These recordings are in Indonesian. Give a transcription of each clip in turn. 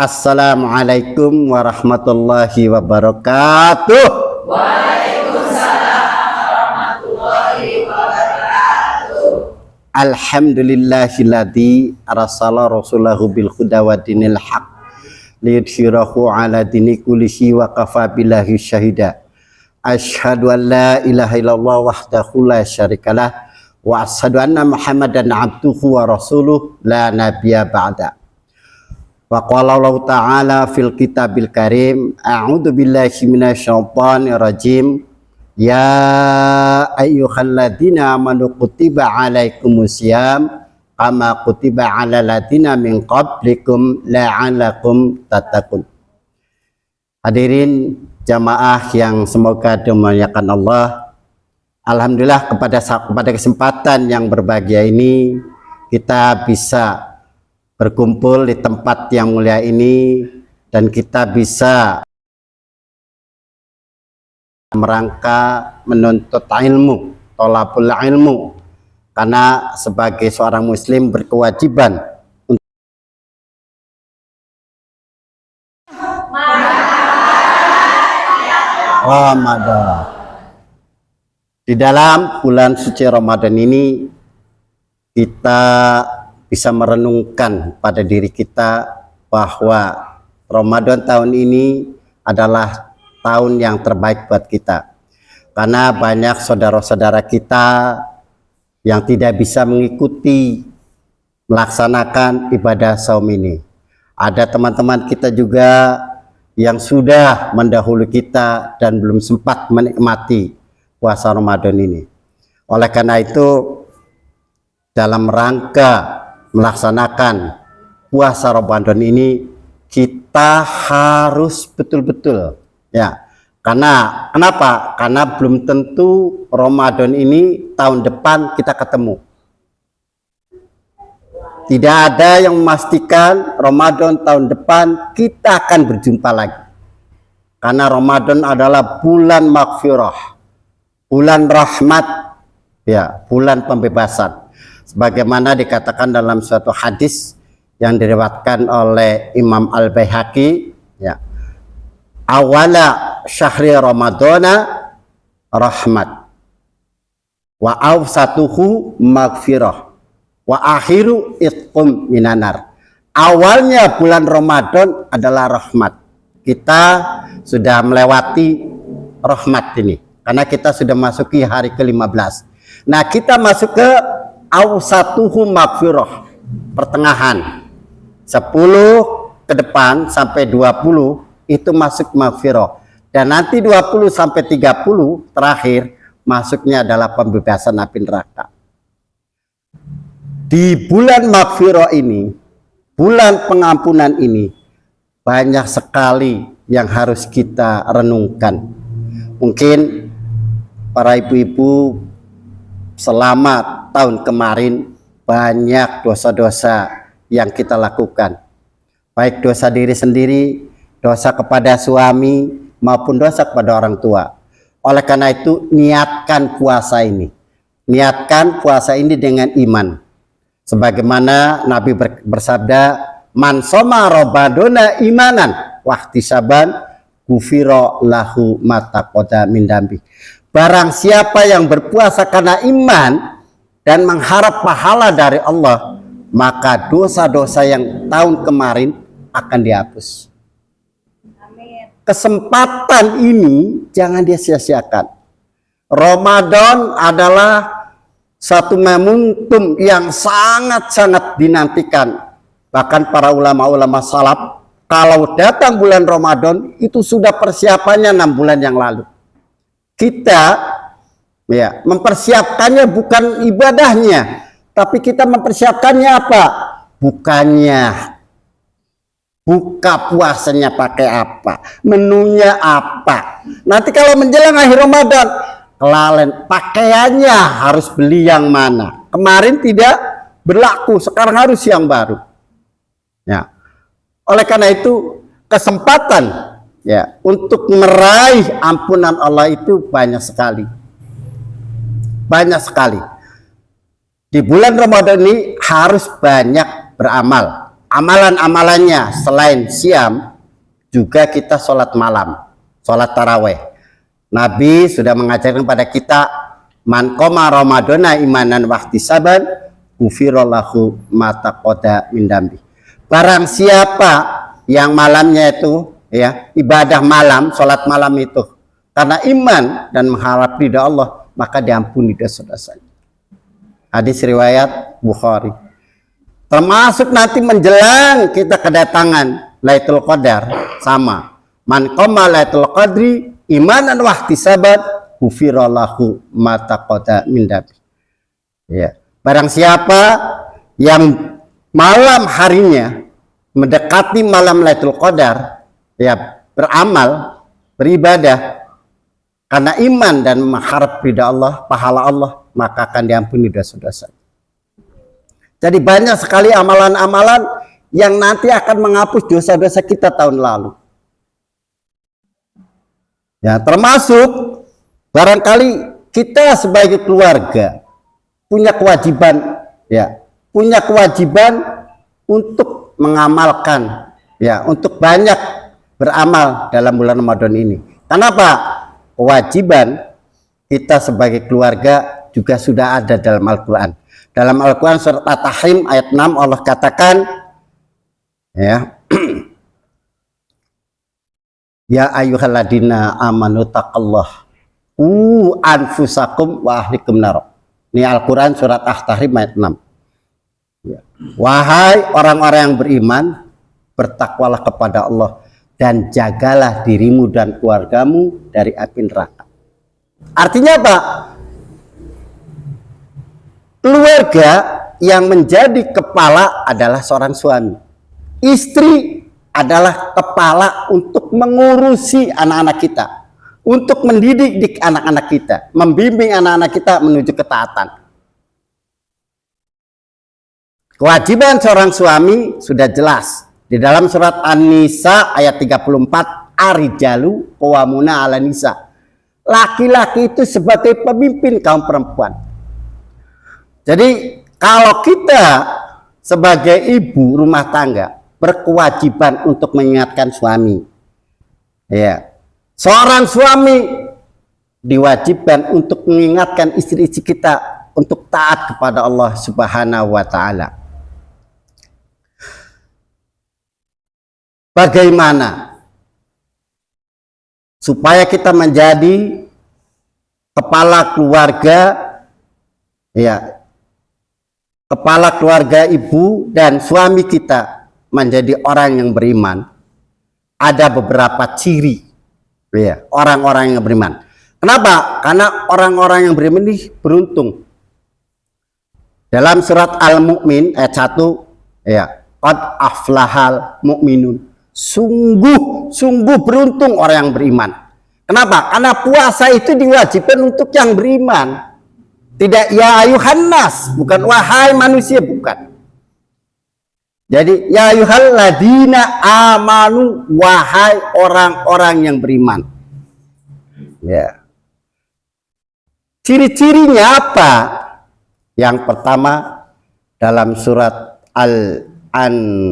Assalamualaikum warahmatullahi wabarakatuh. Waalaikumsalam warahmatullahi wabarakatuh. Alhamdulillahilladzi arsala rasulahu bil huda wa dinil haq liyudhhirahu ala dini kullihi wa kafa billahi syahida. Asyhadu an la ilaha illallah wahdahu la syarikalah wa asyhadu anna Muhammadan abduhu wa rasuluh la nabiyya ba'da. Wa qala Allah ta'ala fil kitabil karim, a'udzu billahi minasyaitonir rajim. Ya ayyuhalladzina amanu kutiba alaikumusiyam kama kutiba alal ladzina min qablikum la'allakum tattaqun. Hadirin jamaah yang semoga dimuliakan Allah, alhamdulillah pada kesempatan yang berbahagia ini kita bisa berkumpul di tempat yang mulia ini dan kita bisa merangka menuntut ilmu, thalabul ilmu, karena sebagai seorang muslim berkewajiban untuk Ramadan. Di dalam bulan suci Ramadan ini kita bisa merenungkan pada diri kita bahwa Ramadan tahun ini adalah tahun yang terbaik buat kita, karena banyak saudara-saudara kita yang tidak bisa mengikuti melaksanakan ibadah saum ini. Ada teman-teman kita juga yang sudah mendahului kita dan belum sempat menikmati puasa Ramadan ini. Oleh karena itu, dalam rangka melaksanakan puasa Ramadan ini kita harus betul-betul, ya, karena kenapa? Karena belum tentu Ramadan ini tahun depan kita ketemu. Tidak ada yang memastikan Ramadan tahun depan kita akan berjumpa lagi, karena Ramadan adalah bulan maghfirah, bulan rahmat, ya, bulan pembebasan. Sebagaimana dikatakan dalam suatu hadis yang diriwayatkan oleh Imam Al-Baihaqi, ya, awala syahri ramadana rahmat wa awsatuhu maghfirah wa akhiru itqum minanar. Awalnya bulan Ramadan adalah rahmat. Kita sudah melewati rahmat ini karena kita sudah masuki hari ke-15. Nah, kita masuk ke awsatuhu maghfirah, pertengahan 10 ke depan sampai 20 itu masuk maghfirah, dan nanti 20 sampai 30 terakhir masuknya adalah pembebasan api neraka. Di bulan maghfirah ini, bulan pengampunan ini, banyak sekali yang harus kita renungkan. Mungkin para ibu-ibu selama tahun kemarin banyak dosa-dosa yang kita lakukan, baik dosa diri sendiri, dosa kepada suami, maupun dosa kepada orang tua. Oleh karena itu, niatkan puasa ini, niatkan puasa ini dengan iman. Sebagaimana Nabi bersabda, man soma Ramadana imanan wahtisaban ghufira lahu ma taqaddama min dambi. Barang siapa yang berpuasa karena iman dan mengharap pahala dari Allah, maka dosa-dosa yang tahun kemarin akan dihapus. Amin. Kesempatan ini jangan dia-sia-siakan. Ramadan adalah satu momentum yang sangat-sangat dinantikan. Bahkan para ulama-ulama salaf, kalau datang bulan Ramadan itu sudah persiapannya 6 bulan yang lalu. Kita, ya, mempersiapkannya bukan ibadahnya, tapi kita mempersiapkannya apa? Bukannya buka puasanya pakai apa, menunya apa. Nanti kalau menjelang akhir Ramadan, kelalen pakaiannya harus beli yang mana. Kemarin tidak berlaku, sekarang harus yang baru. Ya. Oleh karena itu, kesempatan, ya, untuk meraih ampunan Allah itu banyak sekali. Banyak sekali. Di bulan Ramadan ini harus banyak beramal. amalan-amalannya selain siam, juga kita sholat malam, sholat taraweh. Nabi sudah mengajarkan pada kita, man qoma ramadhana imanan wahtisaban ghufirallahu ma taqaddama min dambi. Barang siapa yang malamnya itu ya ibadah malam, sholat malam itu karena iman dan mengharap ridha Allah, maka diampuni dosa-dosanya. Hadis riwayat Bukhari. Termasuk nanti menjelang kita kedatangan Lailatul Qadar, sama. Man qama Lailatul Qadri imanan wahtisaban ghufirallahu ma taqaddama min dambi. Ya. Barang siapa yang malam harinya mendekati malam Lailatul Qadar, ya beramal, beribadah karena iman dan mengharap ridha Allah, pahala Allah, maka akan diampuni dosa-dosa. Jadi banyak sekali amalan-amalan yang nanti akan menghapus dosa-dosa kita tahun lalu. Ya, termasuk barangkali kita sebagai keluarga punya kewajiban, ya, punya kewajiban untuk mengamalkan, ya, untuk banyak beramal dalam bulan Ramadan ini. Kenapa? Kewajiban kita sebagai keluarga juga sudah ada dalam Al-Quran. Dalam Al-Quran surat At-Tahrim ayat 6 Allah katakan, ya, ya ayyuhalladzina amanu taqallah anfusakum wa ahlikum nar. Ini Al-Quran surat At-Tahrim ayat 6. Ya. Wahai orang-orang yang beriman, bertakwalah kepada Allah dan jagalah dirimu dan keluargamu dari api neraka. Artinya apa? Keluarga yang menjadi kepala adalah seorang suami. Istri adalah kepala untuk mengurusi anak-anak kita, untuk mendidik anak-anak kita, membimbing anak-anak kita menuju ketaatan. Kewajiban seorang suami sudah jelas di dalam surat An-Nisa ayat 34, arijalu qawwamuna 'alan nisa. Laki-laki itu sebagai pemimpin kaum perempuan. Jadi kalau kita sebagai ibu rumah tangga berkewajiban untuk mengingatkan suami, ya, seorang suami diwajibkan untuk mengingatkan istri-istri kita untuk taat kepada Allah Subhanahu wa Ta'ala. Bagaimana supaya kita menjadi kepala keluarga, ya, kepala keluarga ibu dan suami kita menjadi orang yang beriman? Ada beberapa ciri, ya, orang-orang yang beriman. Kenapa? Karena orang-orang yang beriman ini beruntung. Dalam surat Al-Mu'min ayat 1, ya, qad aflahal mu'minun. Sungguh beruntung orang yang beriman. Kenapa? Karena puasa itu diwajibkan untuk yang beriman. Tidak ya ayuhan nas, bukan wahai manusia, bukan. Jadi ya ayuhal ladina amanu, wahai orang-orang yang beriman. Ya. Ciri-cirinya apa? Yang pertama dalam surat Al-Anfal,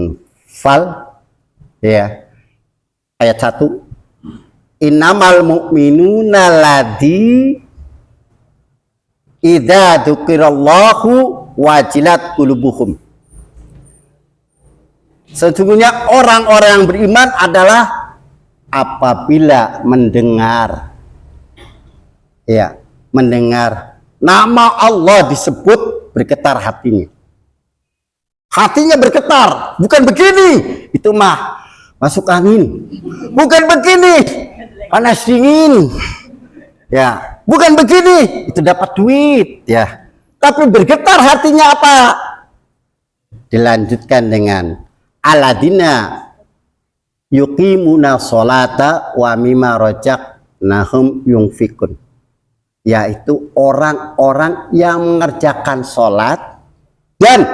ya, ayat 1, innamal mu'minuna ladzi idza dzukirallahu wajilat qulubuhum. Sesungguhnya orang-orang yang beriman adalah apabila mendengar, ya, mendengar nama Allah disebut, bergetar hatinya. Hatinya bergetar, bukan begini, itu mah masuk angin. Bukan begini, panas dingin. Ya, bukan begini, itu dapat duit, ya. Tapi bergetar hatinya apa? Dilanjutkan dengan aladina yuqimuna sholata wa mimma razaqnahum yunfikun. Yaitu orang-orang yang mengerjakan sholat dan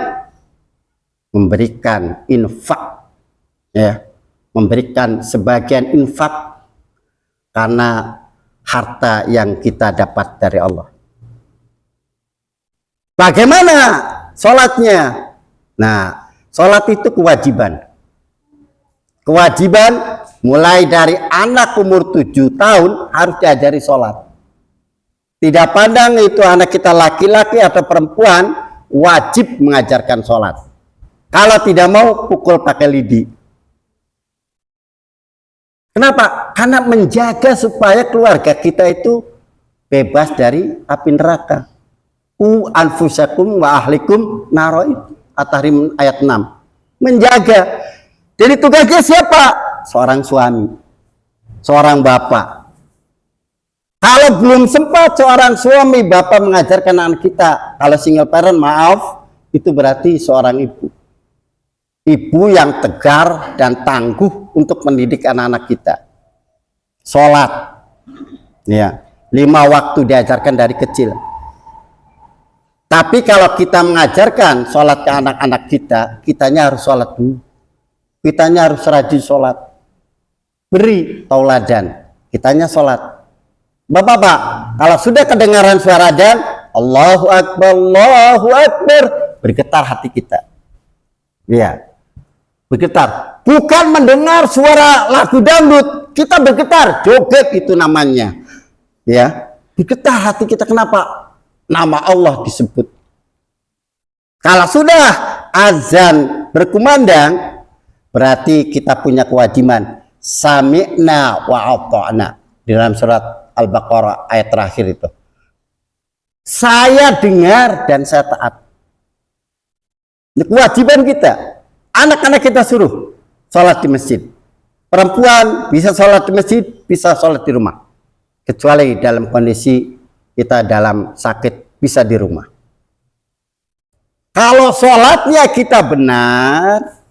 memberikan infak, ya, memberikan sebagian infak karena harta yang kita dapat dari Allah. Bagaimana sholatnya? Nah, Sholat itu kewajiban. Kewajiban mulai dari anak umur 7 tahun harus diajari sholat. Tidak pandang itu anak kita laki-laki atau perempuan, wajib mengajarkan sholat. Kalau tidak mau, pukul pakai lidi. Kenapa? Karena menjaga supaya keluarga kita itu bebas dari api neraka. Anfusakum wa ahlikum naro, At-Tahrim ayat 6. Menjaga. Jadi tugasnya siapa? Seorang suami, seorang bapak. Kalau belum sempat seorang suami, bapak mengajarkan anak kita, kalau single parent, maaf, itu berarti seorang ibu. Ibu yang tegar dan tangguh untuk mendidik anak-anak kita. Sholat, ya, 5 waktu diajarkan dari kecil. Tapi kalau kita mengajarkan sholat ke anak-anak kita, kitanya harus sholat dulu. Kitanya harus rajin sholat. Beri tauladan, kitanya sholat. Bapak-bapak, kalau sudah kedengaran suara adzan, Allahu Akbar, bergetar hati kita. Ya, bergetar. Bukan mendengar suara lagu dangdut, kita bergetar, joget itu namanya. Ya, bergetar hati kita. Kenapa? Nama Allah disebut. Kalau sudah azan berkumandang, berarti kita punya kewajiban. Sami'na wa ata'na. Di dalam surat Al-Baqarah ayat terakhir itu. Saya dengar dan saya taat. Ini kewajiban kita. Anak-anak kita suruh sholat di masjid. Perempuan bisa sholat di masjid, bisa sholat di rumah. Kecuali dalam kondisi kita dalam sakit, bisa di rumah. Kalau sholatnya kita benar,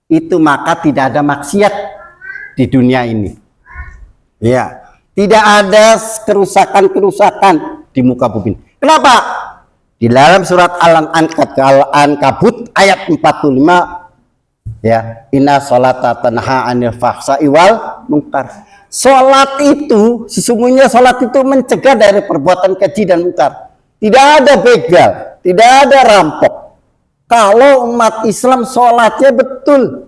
itu maka tidak ada maksiat di dunia ini. Ya, tidak ada kerusakan-kerusakan di muka bumi. Kenapa? Di dalam surat Al-Ankabut ayat 45, ya, inna sholata tanha 'anil fahsya'i wal munkar. Sholat itu, sesungguhnya sholat itu mencegah dari perbuatan keji dan munkar. Tidak ada begal, tidak ada rampok. Kalau umat Islam sholatnya betul.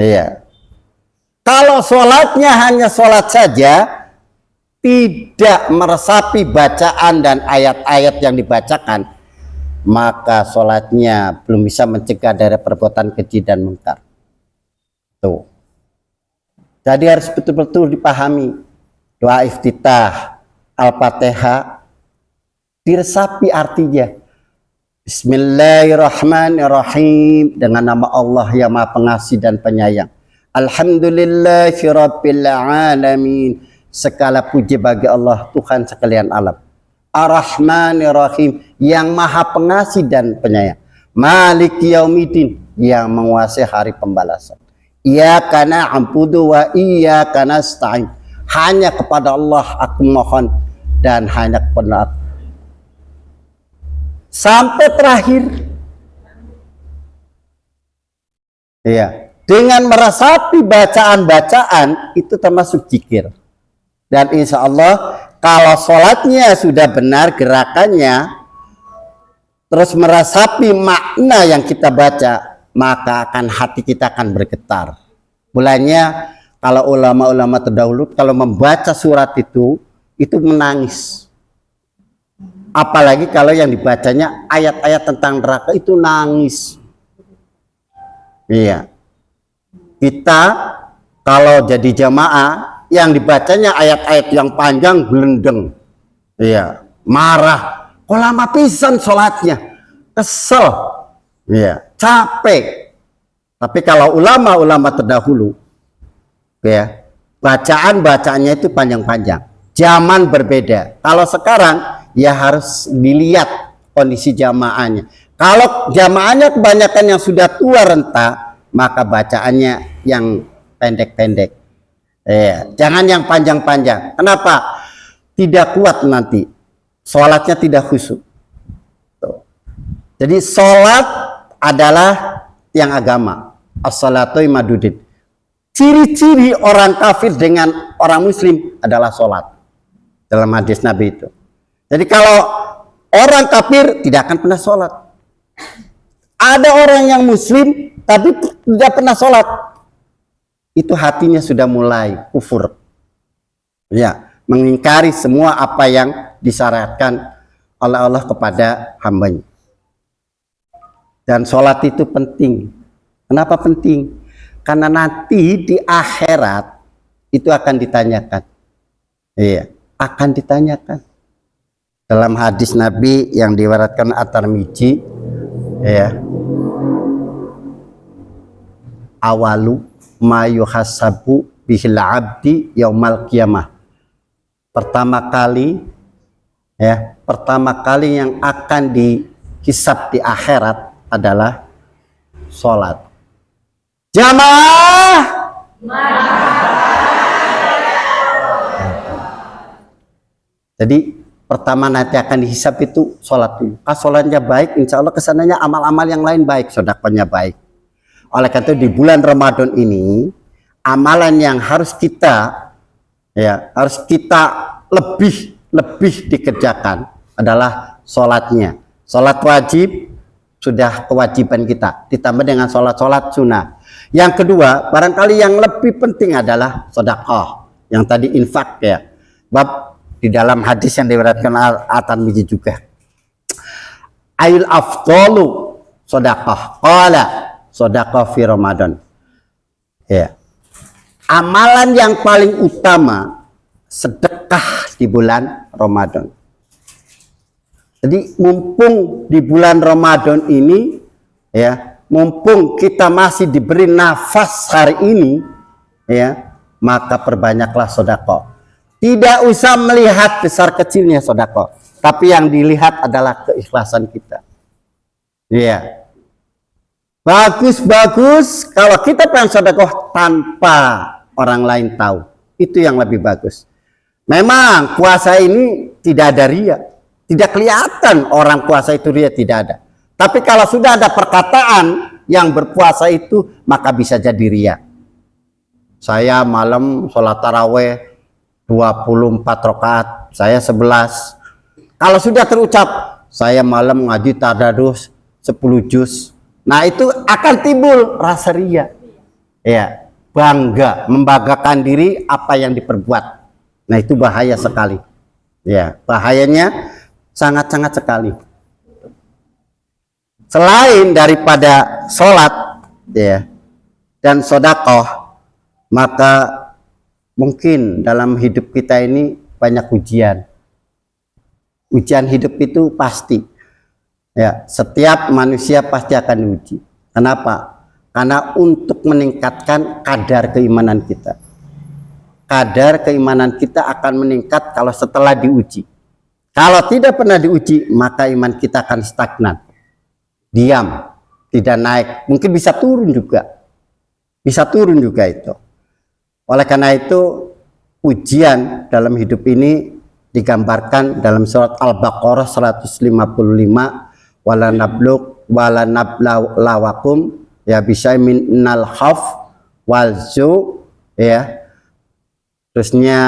Iya. Kalau sholatnya hanya sholat saja, tidak meresapi bacaan dan ayat-ayat yang dibacakan, maka sholatnya belum bisa mencegah dari perbuatan keji dan munkar. Tuh. Jadi harus betul-betul dipahami. Doa iftitah, Al-Fatihah, diresapi artinya. Bismillahirrahmanirrahim, dengan nama Allah yang Maha Pengasih dan Penyayang. Alhamdulillahirabbil alamin, segala puji bagi Allah Tuhan sekalian alam. Ar-Rahmanirrahim, yang Maha Pengasih dan Penyayang. Maliki Yaumiddin, yang menguasai hari pembalasan. Iyyaka na'budu wa iyyaka nasta'in, hanya kepada Allah aku mohon dan hanya kepada aku. Sampai terakhir. Ya, dengan meresapi bacaan-bacaan itu termasuk zikir. Dan insya Allah kalau sholatnya sudah benar gerakannya, terus meresapi makna yang kita baca, maka akan hati kita akan bergetar. Mulanya kalau ulama-ulama terdahulu kalau membaca surat itu menangis. Apalagi kalau yang dibacanya ayat-ayat tentang neraka, itu nangis. Iya. Kita kalau jadi jamaah yang dibacanya ayat-ayat yang panjang, gelendeng. Iya, marah. Kok lama pisan sholatnya? Kesel. Iya, capek. Tapi kalau ulama-ulama terdahulu, ya, bacaan-bacaannya itu panjang-panjang. Zaman berbeda. Kalau sekarang ya harus dilihat kondisi jamaahnya. Kalau jamaahnya kebanyakan yang sudah tua renta, maka bacaannya yang pendek-pendek. Jangan yang panjang-panjang. Kenapa? Tidak kuat nanti. Sholatnya tidak khusyuk. Jadi sholat adalah tiang agama. As-salatu imaduddin. Ciri-ciri orang kafir dengan orang muslim adalah sholat. Dalam hadis Nabi itu. Jadi kalau orang kafir tidak akan pernah sholat. Ada orang yang muslim tapi tidak pernah sholat, itu hatinya sudah mulai kufur, ya, mengingkari semua apa yang disyariatkan oleh Allah kepada hambanya. Dan sholat itu penting. Kenapa penting? Karena nanti di akhirat itu akan ditanyakan. Iya, akan ditanyakan. Dalam hadis Nabi yang diriwayatkan At-Tirmidzi, ya, awalu ma yuhasabu bihil abdi yaumal qiyamah. Pertama kali yang akan dihisab di akhirat adalah sholat. Jamaah. Jadi pertama nanti akan dihisab itu sholat dulu. Kalau sholatnya baik, insya Allah kesananya amal-amal yang lain baik, sedekahnya baik. Oleh karena itu di bulan Ramadan ini, amalan yang harus kita lebih dikerjakan adalah sholatnya. Sholat wajib sudah kewajiban kita, ditambah dengan sholat sunnah. Yang kedua, barangkali yang lebih penting adalah sedekah, yang tadi infak, ya. Bab di dalam hadis yang diriwayatkan At-Tirmidzi juga. Ail afdalu sedekah, qala sedekah fi Ramadan. Ya. Amalan yang paling utama sedekah di bulan Ramadan. Jadi mumpung di bulan Ramadan ini, ya, mumpung kita masih diberi nafas hari ini, ya, maka perbanyaklah sedekah. Tidak usah melihat besar kecilnya sedekah, tapi yang dilihat adalah keikhlasan kita. Ya. Bagus kalau kita pengen sedekah tanpa orang lain tahu. Itu yang lebih bagus. Memang puasa ini tidak ada ria, tidak kelihatan orang puasa itu ria, tidak ada. Tapi kalau sudah ada perkataan yang berpuasa itu, maka bisa jadi ria. Saya malam sholat taraweh 24 rakaat, saya 11. Kalau sudah terucap, saya malam ngaji tadarus 10 juz. Nah, itu akan timbul rasa ria. Ya, bangga, membanggakan diri apa yang diperbuat. Nah, itu bahaya sekali. Ya, bahayanya sangat-sangat sekali. Selain daripada sholat, ya, dan sedekah, maka mungkin dalam hidup kita ini banyak ujian. Ujian hidup itu pasti. Ya, setiap manusia pasti akan diuji. Kenapa? Karena untuk meningkatkan kadar keimanan kita. Kadar keimanan kita akan meningkat kalau setelah diuji. Kalau tidak pernah diuji, maka iman kita akan stagnan. Diam, tidak naik. Mungkin bisa turun juga. Bisa turun juga itu. Oleh karena itu, ujian dalam hidup ini digambarkan dalam surat Al-Baqarah 155, wala nablawakum ya bisa minal khaf wal zu, ya. Terusnya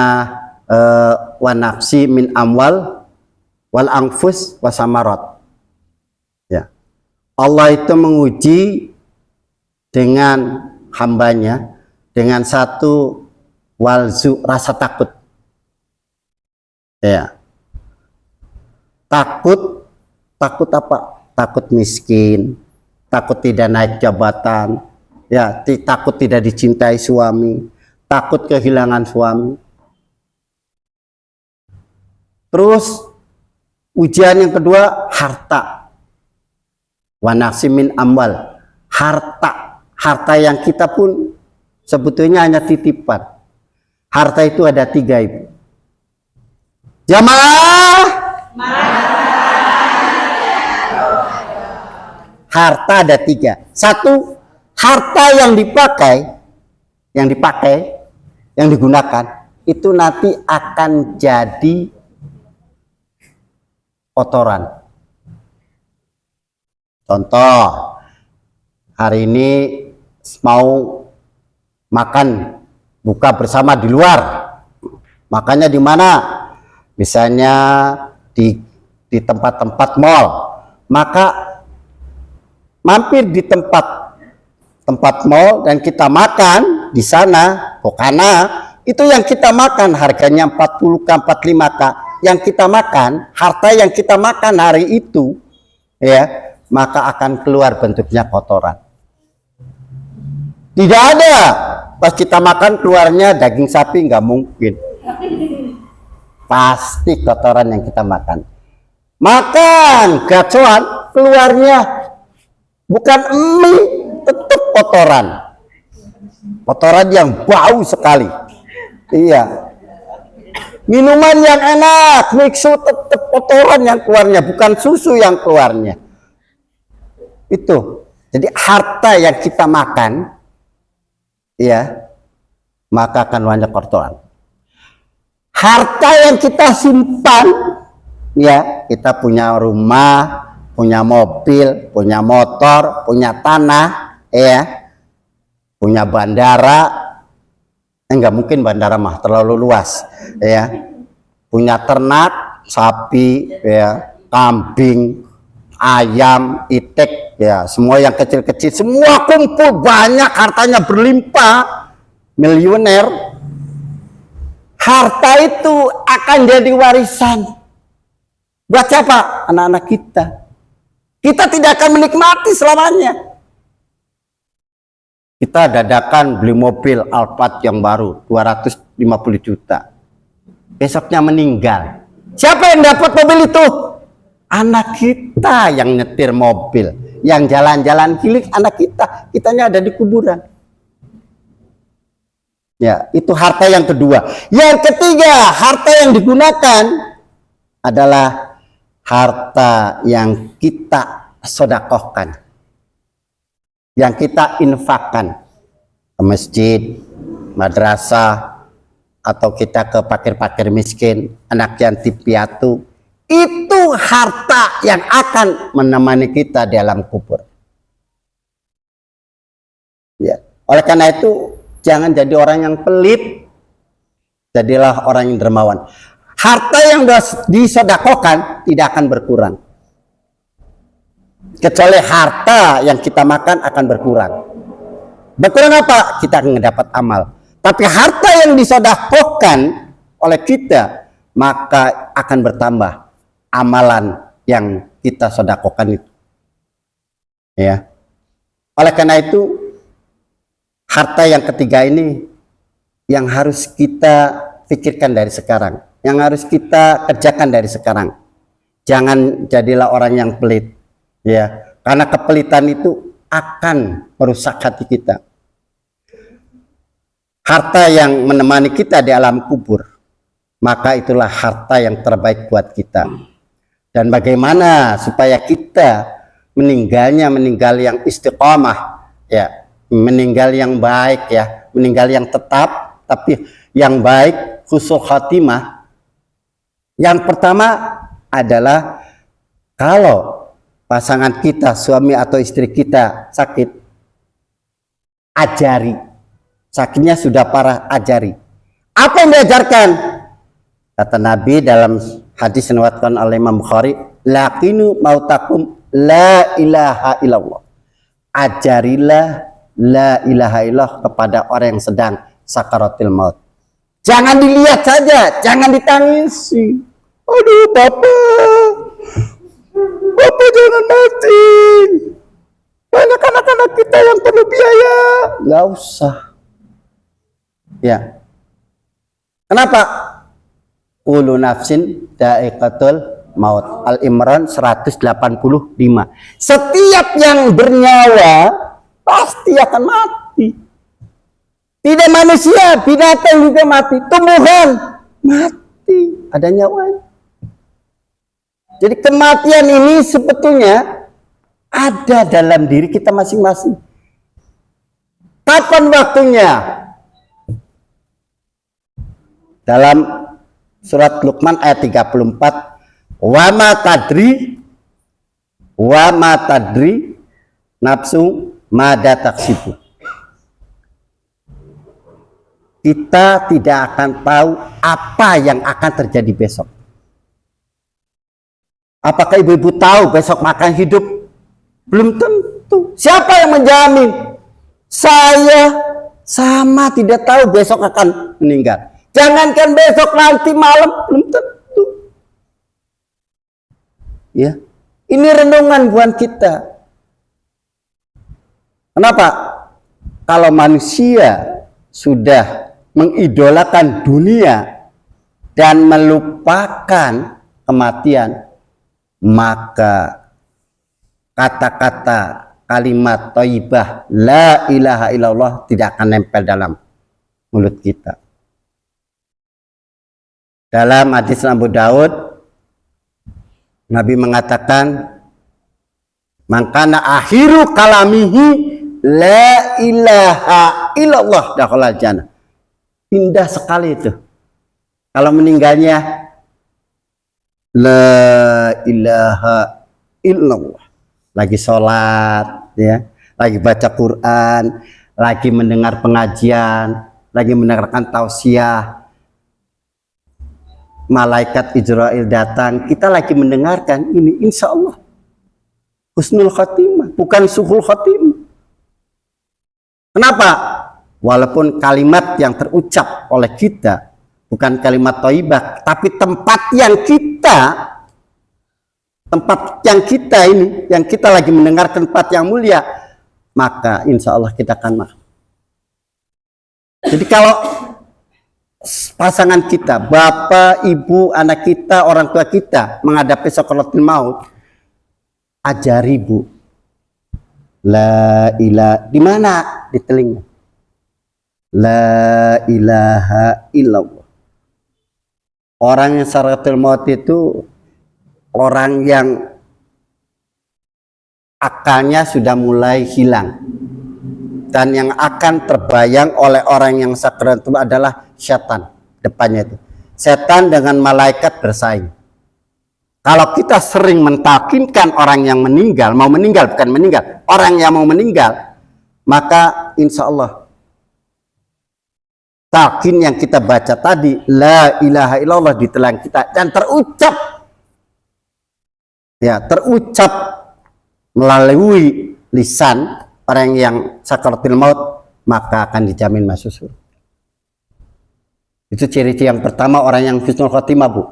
wa nafsi min amwal wal anfus wasamarat. Ya. Allah itu menguji dengan hambanya dengan satu walzu, rasa takut. Ya. Takut apa? Takut miskin, takut tidak naik jabatan, ya, takut tidak dicintai suami, takut kehilangan suami. Terus ujian yang kedua, harta. Wa naqsimin amwal, harta yang kita pun sebetulnya hanya titipan. Harta itu ada 3, Ibu. Jamaah. Harta ada 3. 1, harta yang dipakai, yang digunakan, itu nanti akan jadi kotoran. Contoh, hari ini mau makan buka bersama di luar, makannya di mana? Misalnya di tempat-tempat mall, maka mampir di tempat mall dan kita makan di sana, Kokana, itu yang kita makan harganya 40k, 45k, yang kita makan, harta yang kita makan hari itu, ya, maka akan keluar bentuknya kotoran. Tidak ada pas kita makan keluarnya daging sapi, nggak mungkin. Pasti kotoran yang kita makan. Makan gacoan, keluarnya bukan mie, tetap kotoran. Kotoran yang bau sekali. Iya. Minuman yang enak, mixu, tetap kotoran yang keluarnya, bukan susu yang keluarnya. Itu. Jadi harta yang kita makan, ya, maka akan banyak kotoran. Harta yang kita simpan, ya, kita punya rumah, punya mobil, punya motor, punya tanah, ya, punya bandara. Enggak mungkin bandara mah terlalu luas, ya. Punya ternak, sapi, ya, kambing, ayam, itik, ya, semua yang kecil-kecil, semua kumpul banyak, hartanya berlimpah, miliuner. Harta itu akan jadi warisan buat siapa? Anak-anak kita. Kita tidak akan menikmati selamanya. Kita dadakan beli mobil Alphard yang baru 250 juta. Besoknya meninggal. Siapa yang dapat mobil itu? Anak kita yang nyetir mobil, yang jalan-jalan kilik anak kita. Kitanya ada di kuburan. Ya, itu harta yang kedua. Yang ketiga, harta yang digunakan adalah harta yang kita sedekahkan, yang kita infakkan ke masjid, madrasah, atau kita ke fakir-fakir miskin, anak yatim piatu. Itu harta yang akan menemani kita di alam kubur. Ya, oleh karena itu jangan jadi orang yang pelit, jadilah orang yang dermawan. Harta yang disedekahkan tidak akan berkurang. Kecuali harta yang kita makan akan berkurang. Berkurang apa? Kita akan mendapat amal. Tapi harta yang disedekahkan oleh kita, maka akan bertambah amalan yang kita sedekahkan itu. Ya. Oleh karena itu, harta yang ketiga ini yang harus kita pikirkan dari sekarang, yang harus kita kerjakan dari sekarang. Jangan jadilah orang yang pelit, ya, karena kepelitan itu akan merusak hati kita. Harta yang menemani kita di alam kubur, maka itulah harta yang terbaik buat kita. Dan bagaimana supaya kita meninggal yang istiqomah, ya, meninggal yang baik, ya, meninggal yang tetap, tapi yang baik, husnul khatimah. Yang pertama adalah kalau pasangan kita, suami atau istri kita sakit, ajari. Sakitnya sudah parah, ajari. Apa yang diajarkan? Kata Nabi dalam hadis riwayatkan oleh Imam Bukhari, laqinu mautakum la ilaha illallah. Ajarilah la ilaha illallah kepada orang yang sedang sakaratul maut. Jangan dilihat saja, jangan ditangisi. Aduh Bapak jangan mati. Banyak anak-anak kita yang perlu biaya. Gak usah. Ya. Kenapa? Ulu nafsin da'iqatul maut. Al-Imran 185. Setiap yang bernyawa pasti akan mati. Tidak manusia, binatang juga mati. Tumbuhan mati. Ada nyawanya. Jadi kematian ini sebetulnya ada dalam diri kita masing-masing. Kapan waktunya? Dalam surat Luqman ayat 34, wa ma tadri nafsu mada taksibu. Kita tidak akan tahu apa yang akan terjadi besok. Apakah ibu-ibu tahu besok makan hidup? Belum tentu. tentu. Siapa yang menjamin? Saya sama tidak tahu besok akan meninggal. Jangankan besok, nanti malam belum tentu. Ya, ini renungan buat kita. Kenapa? Kalau manusia sudah mengidolakan dunia dan melupakan kematian, maka kata-kata kalimat thayyibah la ilaha illallah tidak akan nempel dalam mulut kita. Dalam hadis Abu Daud, Nabi mengatakan, "Man akhiru kalamihi la ilaha illallah dakhala jannah." Indah sekali itu. Kalau meninggalnya la ilaha illallah, lagi sholat, ya, lagi baca Quran, lagi mendengar pengajian, lagi mendengarkan tausiah, malaikat Israel datang, kita lagi mendengarkan ini, insya Allah husnul khatimah, bukan suhul khatimah. Kenapa? Walaupun kalimat yang terucap oleh kita bukan kalimat thayyibah, tapi tempat yang kita ini, yang kita lagi mendengarkan tempat yang mulia, maka insya Allah kita akan makan. Jadi kalau pasangan kita, bapak, ibu, anak kita, orang tua kita menghadapi sakaratul maut, ajari bu, la ilaha, di mana? Di telinga. La ilaha illallah. Orang yang sakaratul maut itu orang yang akalnya sudah mulai hilang, dan yang akan terbayang oleh orang yang sakaratul itu adalah setan. Depannya itu setan dengan malaikat bersaing. Kalau kita sering mentalkinkan orang yang meninggal, mau meninggal, bukan meninggal, orang yang mau meninggal, maka insya Allah talqin yang kita baca tadi, la ilaha illallah, di telinga kita dan terucap, ya, terucap melalui lisan orang yang sakaratul maut, maka akan dijamin masuk surga. Itu ciri-ciri yang pertama orang yang husnul khotimah, bu.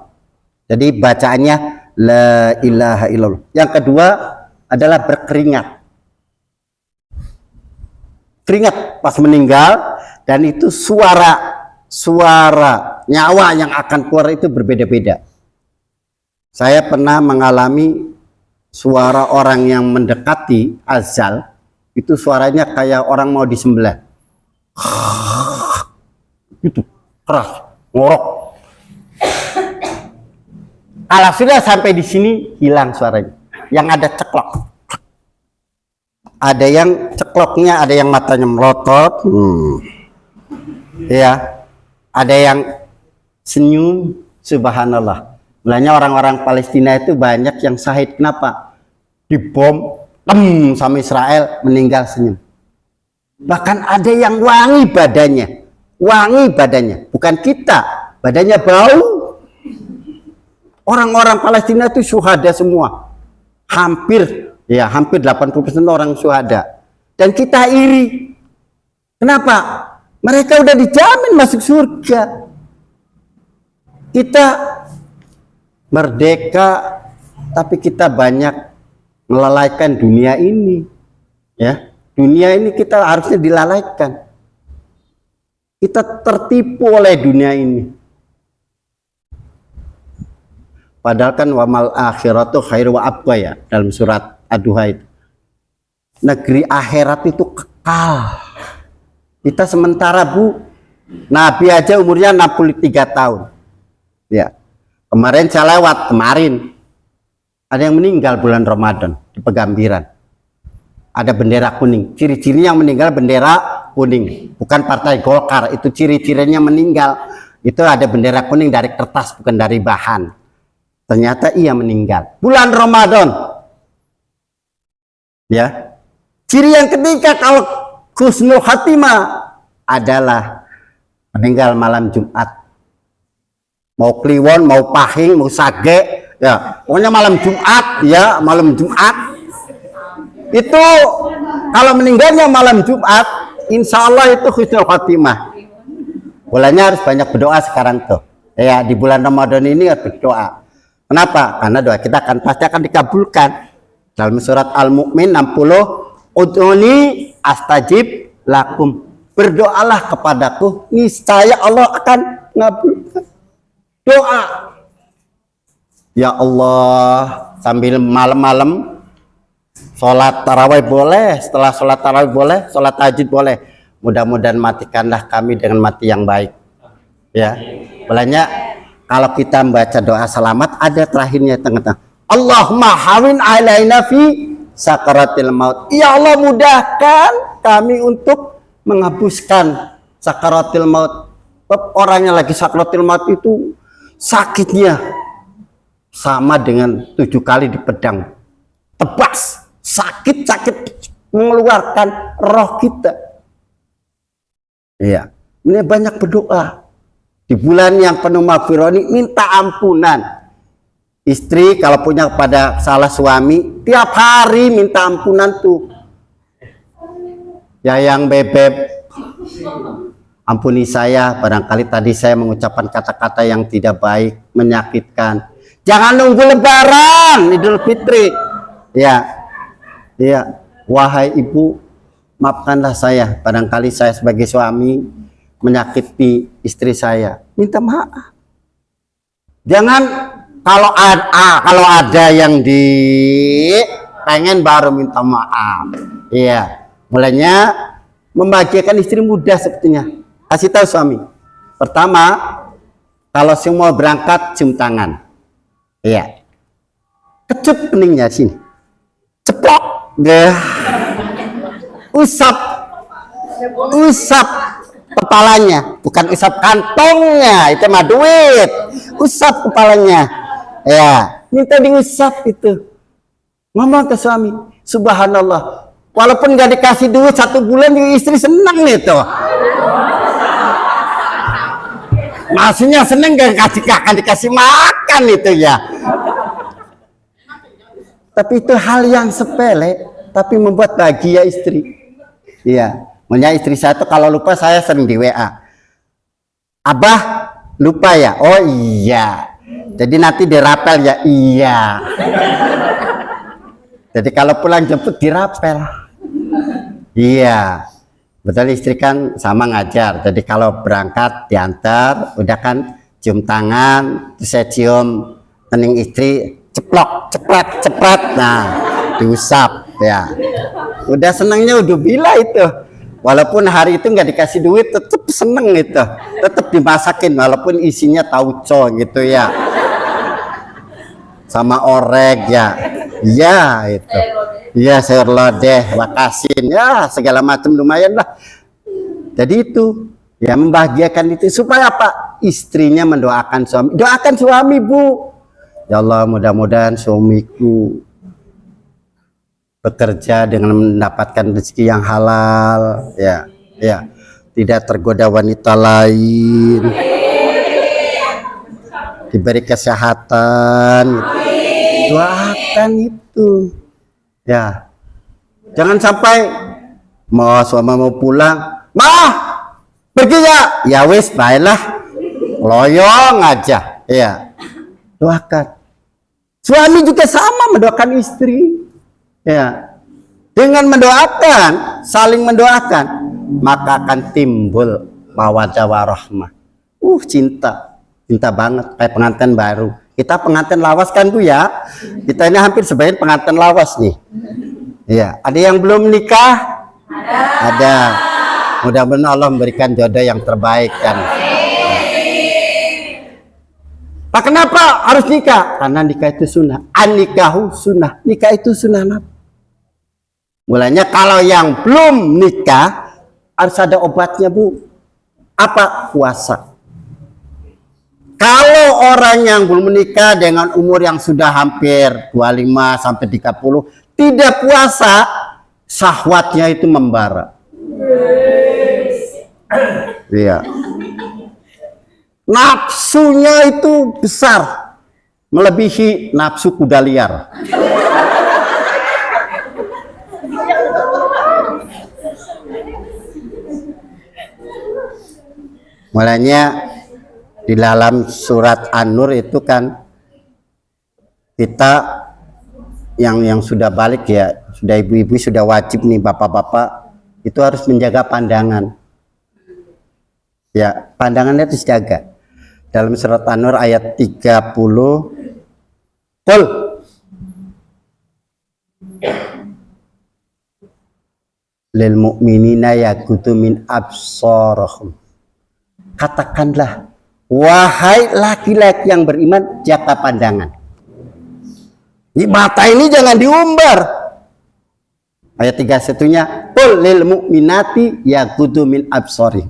Jadi bacaannya la ilaha illallah. Yang kedua adalah berkeringat. Keringat pas meninggal, dan itu suara nyawa yang akan keluar itu berbeda-beda. Saya pernah mengalami suara orang yang mendekati azal, itu suaranya kayak orang mau disembelih. Itu keras, ngorok. Kalau sudah sampai di sini hilang suaranya. Yang ada ceklok. Ada yang cekloknya, ada yang matanya melotot. Ya, ada yang senyum, subhanallah. Mulanya orang-orang Palestina itu banyak yang syahid. Kenapa? Dibom, sama Israel, meninggal senyum. Bahkan ada yang wangi badannya, bukan kita, badannya bau. Orang-orang Palestina itu syuhada semua, hampir 80% orang syuhada, dan kita iri. Kenapa? Mereka udah dijamin masuk surga. Kita merdeka, tapi kita banyak melalaikan dunia ini, ya. Dunia ini kita harusnya dilalaikan. Kita tertipu oleh dunia ini. Padahal kan wamal akhiratu khairu wa abqa, ya, dalam surat Ad-Duha itu. Negeri akhirat itu kekal. Kita sementara, bu, Nabi aja umurnya 63 tahun. Ya. Kemarin saya lewat, ada yang meninggal bulan Ramadan di Pegambiran. Ada bendera kuning. Ciri-cirinya yang meninggal bendera kuning. Bukan partai Golkar, itu ciri-cirinya meninggal. Itu ada bendera kuning dari kertas, bukan dari bahan. Ternyata ia meninggal bulan Ramadan. Ya. Ciri yang ketiga kalau husnul khatimah adalah meninggal malam Jumat. Mau kliwon, mau pahing, mau sage, ya, pokoknya malam Jumat, ya, malam Jumat. Itu Kalau meninggalnya malam Jumat, insya Allah itu husnul khotimah. Bulannya harus banyak berdoa sekarang tuh. Ya, di bulan Ramadan ini harus berdoa. Kenapa? Karena doa kita pasti akan dikabulkan. Dalam surat Al-Mu'min 60, ud'uni astajib lakum. Berdoalah kepadaku, niscaya Allah akan ngabulkan doa. Ya Allah, sambil malam-malam sholat tarawih boleh, setelah sholat tarawih boleh, sholat tahajud boleh. Mudah-mudahan matikanlah kami dengan mati yang baik. Ya, mulanya kalau kita membaca doa selamat ada terakhirnya tengah-tengah. Allahumma hawin alaina fi sakaratil maut. Ya Allah, mudahkan kami untuk menghapuskan sakaratil maut. Orang yang lagi sakaratil maut itu sakitnya sama dengan 7 kali di pedang. Tebas, sakit-sakit mengeluarkan roh kita. Iya, ini banyak berdoa. Di bulan yang penuh maghfirah ini minta ampunan. Istri kalau punya kepada salah suami, tiap hari minta ampunan tuh. Ya yang bebek, ampuni saya, barangkali tadi saya mengucapkan kata-kata yang tidak baik, menyakitkan. Jangan nunggu lebaran, Idul Fitri. Ya, ya, wahai ibu, maafkanlah saya, barangkali saya sebagai suami menyakiti istri saya, minta maaf. Jangan kalau ada yang pengen baru minta maaf. Iya, mulanya membahagiakan istri mudah sebetulnya. Kasih tahu suami. Pertama, kalau semua berangkat cium tangan. Iya. Kecup keningnya sini. Ceplok. Deh. Usap kepalanya, bukan usap kantongnya, itu mah duit. Usap kepalanya. Ya, minta diusap itu. Ngomong ke suami, subhanallah. Walaupun gak dikasih duit 1 bulan, istri senang itu. Maksudnya seneng gak akan dikasih makan itu ya. Tapi itu hal yang sepele, tapi membuat bahagia istri. Iya, makanya istri saya tuh kalau lupa saya sering di WA. Abah lupa ya? Oh iya. Jadi nanti dirapel ya? Iya. Jadi kalau pulang jemput dirapel. Iya. Betul, istri kan sama ngajar. Jadi kalau berangkat diantar, udah kan cium tangan, terus saya cium kening istri, ceplok, cepret. Nah, diusap ya. Udah senangnya udah bila itu. Walaupun hari itu nggak dikasih duit, tetap seneng itu. Tetap dimasakin walaupun isinya tauco gitu ya. Sama orek ya. Iya itu. Iya, sayur lodeh, wakasin, ya segala macam lumayan lah. Jadi itu ya, membahagiakan itu supaya apa? Istrinya mendoakan suami. Doakan suami, Bu. Ya Allah, mudah-mudahan suamiku bekerja dengan mendapatkan rezeki yang halal, ya, tidak tergoda wanita lain, diberi kesehatan, doakan itu, ya, jangan sampai suami mau pulang, pergi ya, wis, baiklah, loyong aja, ya, doakan. Suami juga sama mendoakan istri. Ya, dengan mendoakan, saling mendoakan, maka akan timbul mawaddah warahmah. Cinta banget kayak pengantin baru. Kita pengantin lawas kan Bu ya? Kita ini hampir sebagian pengantin lawas nih. Iya, ada yang belum nikah? Ada. Mudah-mudahan Allah memberikan jodoh yang terbaik kan. Pak, kenapa harus nikah? Karena nikah itu sunnah. An-nikahu sunnah. Nikah itu sunnah Nabi. Mulanya kalau yang belum nikah harus ada obatnya Bu. Apa? Puasa. Kalau orang yang belum menikah dengan umur yang sudah hampir 25 sampai 30 tidak puasa, syahwatnya itu membara. Iya. Nafsunya itu besar, melebihi nafsu kuda liar. Mulanya di dalam surat An-Nur itu kan kita yang sudah balik ya, sudah ibu-ibu sudah wajib nih, bapak-bapak itu harus menjaga pandangan. Ya, pandangannya itu dijaga. Dalam surat An-Nur ayat 30, Qul lil mu'minina yaghuddu min absarahum. Katakanlah, wahai laki-laki yang beriman, jaga pandangan. Di mata ini jangan diumbar. Ayat 31-nya, qul lil mu'minati yaghuddu min absarihim.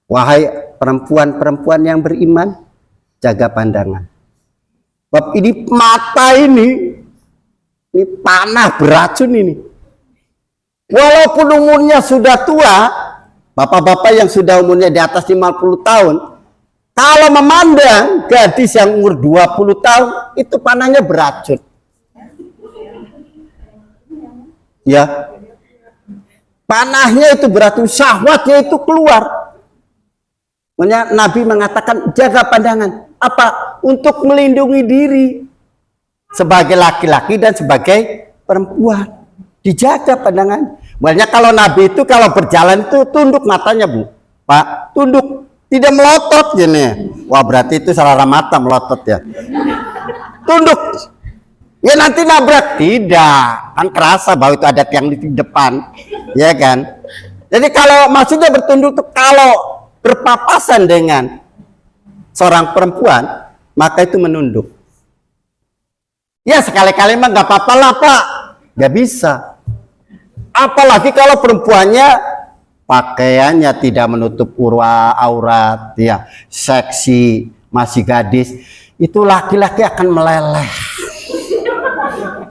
Wahai perempuan-perempuan yang beriman, jaga pandangan. Bab ini mata ini panah beracun ini. Walaupun umurnya sudah tua, bapak-bapak yang sudah umurnya di atas 50 tahun, kalau memandang gadis yang umur 20 tahun, itu panahnya beracun. Ya. Panahnya itu beracun, syahwatnya itu keluar. Makanya Nabi mengatakan jaga pandangan. Apa? Untuk melindungi diri sebagai laki-laki dan sebagai perempuan. Dijaga pandangan. Makanya kalau Nabi itu kalau berjalan itu tunduk matanya, Bu. Pak, tunduk. Tidak melotot gini. Wah, berarti itu salah mata melotot ya. Tunduk. Ya nanti nabrak. Tidak. Kan kerasa bahwa itu ada yang di depan. Ya kan? Jadi kalau maksudnya bertunduk itu kalau berpapasan dengan seorang perempuan, maka itu menunduk. Ya sekali-kali mah nggak apa-apa lah, Pak. Nggak bisa. Apalagi kalau perempuannya pakaiannya tidak menutup aurat, ya, seksi, masih gadis, itu laki-laki akan meleleh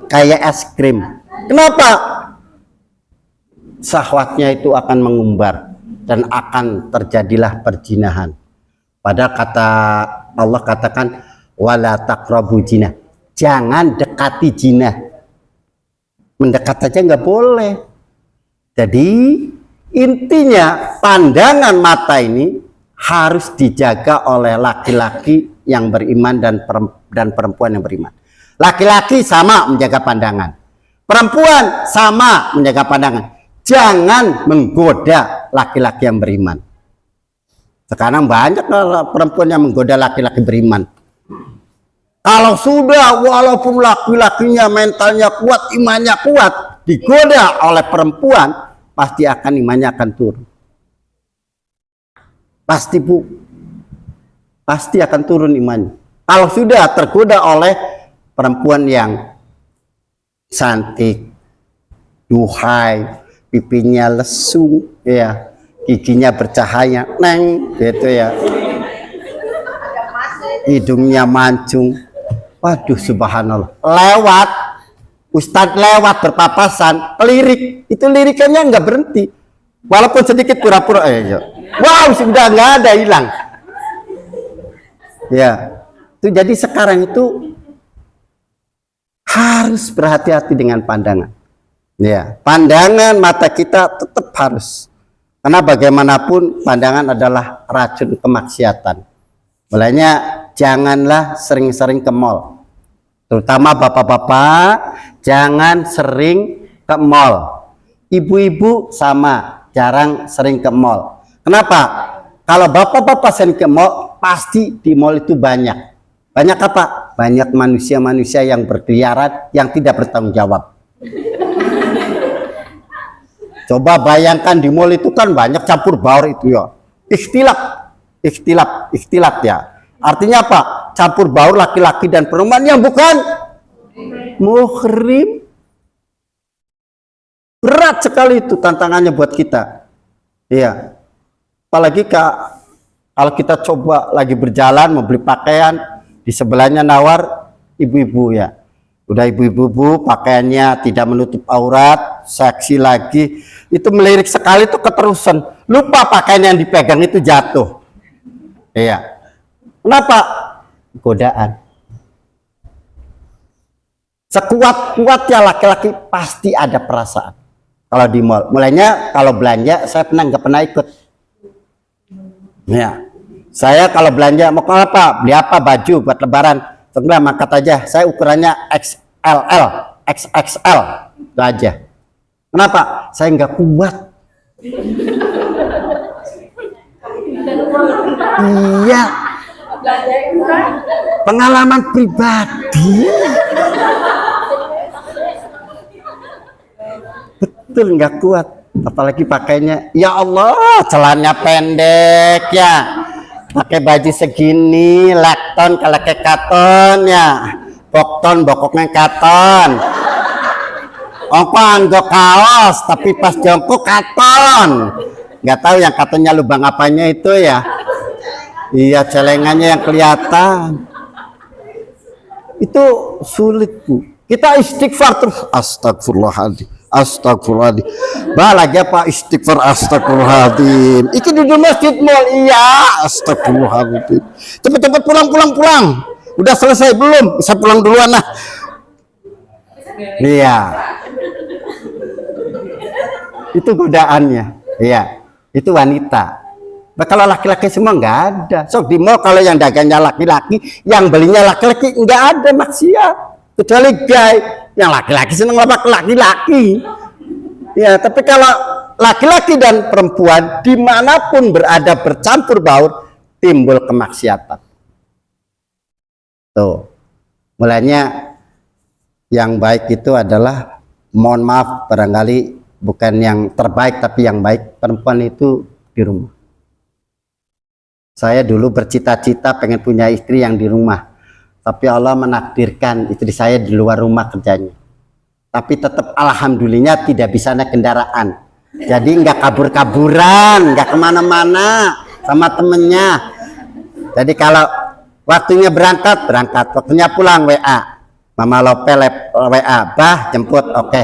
kayak es krim. Kenapa? Syahwatnya itu akan mengumbar dan akan terjadilah perzinahan. Padahal kata Allah katakan wala taqrabu zina. Jangan dekati zina. Mendekat saja nggak boleh. Jadi intinya pandangan mata ini harus dijaga oleh laki-laki yang beriman dan perempuan yang beriman. Laki-laki sama menjaga pandangan. Perempuan sama menjaga pandangan. Jangan menggoda laki-laki yang beriman. Sekarang banyak perempuan yang menggoda laki-laki beriman. Kalau sudah walaupun laki-lakinya mentalnya kuat, imannya kuat, digoda oleh perempuan, pasti akan imannya akan turun. Pasti, Bu. Pasti akan turun imannya. Kalau sudah tergoda oleh perempuan yang cantik, duhai, pipinya lesung, ya, giginya bercahaya, neng, gitu ya, hidungnya mancung, waduh, subhanallah, lewat, ustadz lewat berpapasan, lirik, itu lirikannya nggak berhenti, walaupun sedikit pura-pura, wow, sudah nggak ada, hilang, ya, itu jadi sekarang itu harus berhati-hati dengan pandangan. Ya, pandangan mata kita tetap harus. Karena bagaimanapun pandangan adalah racun kemaksiatan. Mulanya janganlah sering-sering ke mall. Terutama bapak-bapak, jangan sering ke mall. Ibu-ibu sama, jarang sering ke mall. Kenapa? Kalau bapak-bapak sering ke mall, pasti di mall itu banyak. Banyak apa? Banyak manusia-manusia yang berkeliaran yang tidak bertanggung jawab. Coba bayangkan di mall itu kan banyak campur baur itu ya. Ikhtilat ya. Artinya apa? Campur baur laki-laki dan perempuan yang bukan muhrim. Berat sekali itu tantangannya buat kita. Iya. Apalagi kalau kita coba lagi berjalan mau beli pakaian, di sebelahnya nawar ibu-ibu ya. Udah ibu-ibu pakaiannya tidak menutup aurat, seksi lagi, itu melirik sekali itu keterusan, lupa pakaian yang dipegang itu jatuh. Iya. Kenapa? Godaan. Sekuat-kuatnya laki-laki pasti ada perasaan. Kalau di mall, mulainya kalau belanja saya nggak pernah ikut. Ya, Saya kalau belanja mau apa? Beli apa? Baju buat lebaran. Enggak, angkat aja. Saya ukurannya XLL, XXL. Itu aja. Kenapa? Saya nggak kuat. Iya. Pengalaman pribadi. Betul nggak kuat. Apalagi pakainya. Ya Allah, celananya pendek ya. Pakai baju segini, lakton kalau kayak katon ya, bokton bokoknya katon. Opa anggo kaos, tapi pas jongkok katon. Nggak tahu yang katonnya lubang apanya itu ya. Iya, celengannya yang kelihatan. Itu sulit, Bu. Kita istighfar terus. Astagfirullahaladzim. Astagfirullahaladzim. Lagi apa istighfar astagfirullahaladzim. Iki di masjid mall. Iya. Astagfirullahaladzim. Cepet-cepet pulang. Udah selesai belum? Bisa pulang duluan lah. Iya. Itu godaannya. Iya. Itu wanita. Nah, kalau laki-laki semua nggak ada. Sok di mall kalau yang dagangnya laki-laki, yang belinya laki-laki nggak ada maksiat. Kecuali gay, yang laki-laki seneng laki-laki. Ya, tapi kalau laki-laki dan perempuan dimanapun berada bercampur baur, timbul kemaksiatan. Tuh, mulanya yang baik itu adalah, mohon maaf barangkali bukan yang terbaik, tapi yang baik perempuan itu di rumah. Saya dulu bercita-cita pengen punya istri yang di rumah, tapi Allah menakdirkan istri saya di luar rumah kerjanya. Tapi tetap alhamdulillah tidak bisa naik kendaraan, jadi nggak kabur-kaburan, nggak kemana-mana sama temennya. Jadi kalau waktunya berangkat, waktunya pulang WA, Mama Lope WA, bah jemput, oke.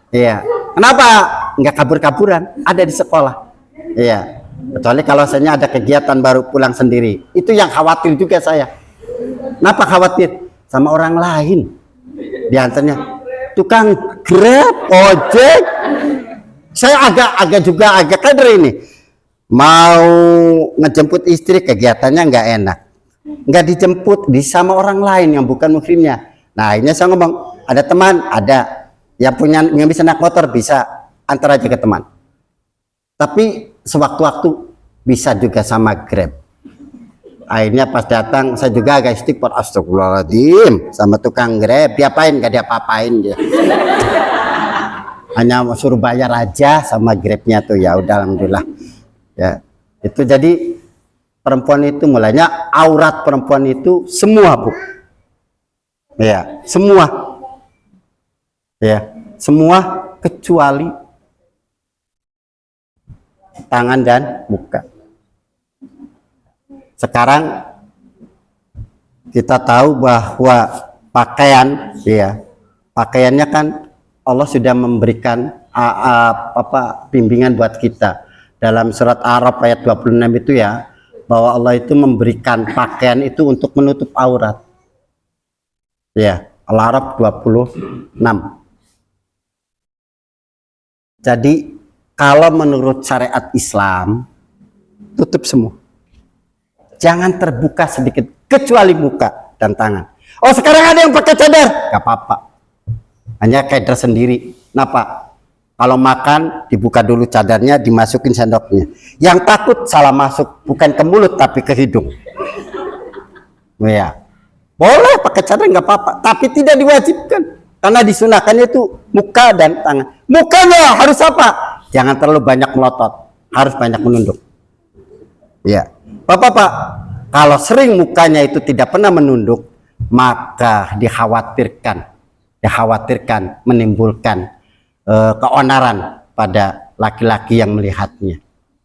Iya, kenapa nggak kabur-kaburan? Ada di sekolah. Iya. Kecuali kalau saya ada kegiatan baru pulang sendiri. Itu yang khawatir juga saya. Kenapa khawatir? Sama orang lain. Diantaranya tukang Grab, ojek. Saya agak kader ini. Mau ngejemput istri, kegiatannya nggak enak. Nggak dijemput sama orang lain yang bukan muhrimnya. Nah, ini saya ngomong, ada teman, ada yang bisa naik motor, bisa antar aja ke teman. Tapi sewaktu-waktu bisa juga sama Grab. Akhirnya pas datang saya juga agak istighfar, astagfirullahaladzim, sama tukang Grab, diapain? Gak diapa-apain dia. Hanya suruh bayar aja sama Grabnya tuh, ya udah alhamdulillah. Ya, itu jadi perempuan itu mulanya aurat perempuan itu semua, Bu. Ya, semua. Ya, semua kecuali tangan dan muka. Sekarang kita tahu bahwa pakaian, ya, pakaiannya kan Allah sudah memberikan bimbingan buat kita dalam surat Araf ayat 26 itu ya, bahwa Allah itu memberikan pakaian itu untuk menutup aurat. Ya, Al-Araf 26. Jadi kalau menurut syariat Islam, tutup semua. Jangan terbuka sedikit, kecuali muka dan tangan. Oh, sekarang ada yang pakai cadar, gak apa-apa. Hanya cadar sendiri. Kenapa? Kalau makan, dibuka dulu cadarnya, dimasukin sendoknya. Yang takut salah masuk, bukan ke mulut, tapi ke hidung. Ya, boleh pakai cadar, gak apa-apa. Tapi tidak diwajibkan. Karena disunahkannya itu muka dan tangan. Mukanya harus apa? Jangan terlalu banyak melotot, harus banyak menunduk. Ya, Bapak-bapak, kalau sering mukanya itu tidak pernah menunduk, maka dikhawatirkan menimbulkan keonaran pada laki-laki yang melihatnya,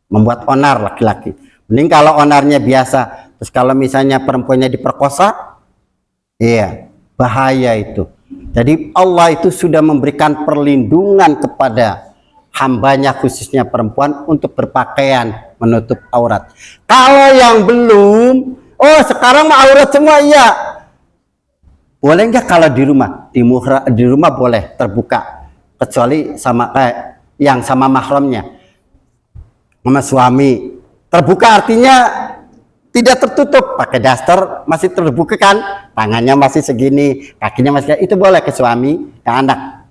membuat onar laki-laki. Mending kalau onarnya biasa, terus kalau misalnya perempuannya diperkosa, iya, bahaya itu. Jadi Allah itu sudah memberikan perlindungan kepada hambanya, khususnya perempuan, untuk berpakaian menutup aurat. Kalau yang belum, oh sekarang mah aurat semua, iya. Boleh nggak kalau di rumah? Di rumah boleh terbuka, kecuali sama yang sama mahramnya, sama suami. Terbuka artinya tidak tertutup, pakai daster masih terbuka kan, tangannya masih segini, kakinya masih, itu boleh ke suami, ke anak.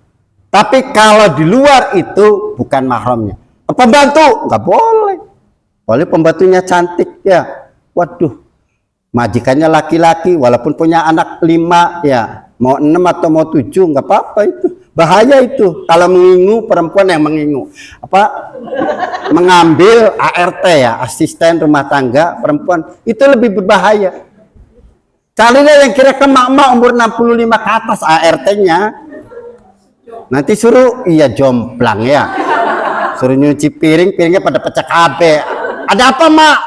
Tapi kalau di luar itu bukan mahramnya. Pembantu nggak boleh. Boleh pembantunya cantik ya. Waduh, majikannya laki-laki, walaupun punya anak 5 ya, mau 6 atau mau 7 nggak apa-apa itu. Bahaya itu kalau mengingu, perempuan yang mengingu mengambil ART ya, asisten rumah tangga perempuan, itu lebih berbahaya. Carilah yang kira-kira mak-mak umur 65 ke atas ART-nya. Nanti suruh iya jomplang ya, suruh nyuci piring, piringnya pada pecah KB. Ada apa mak?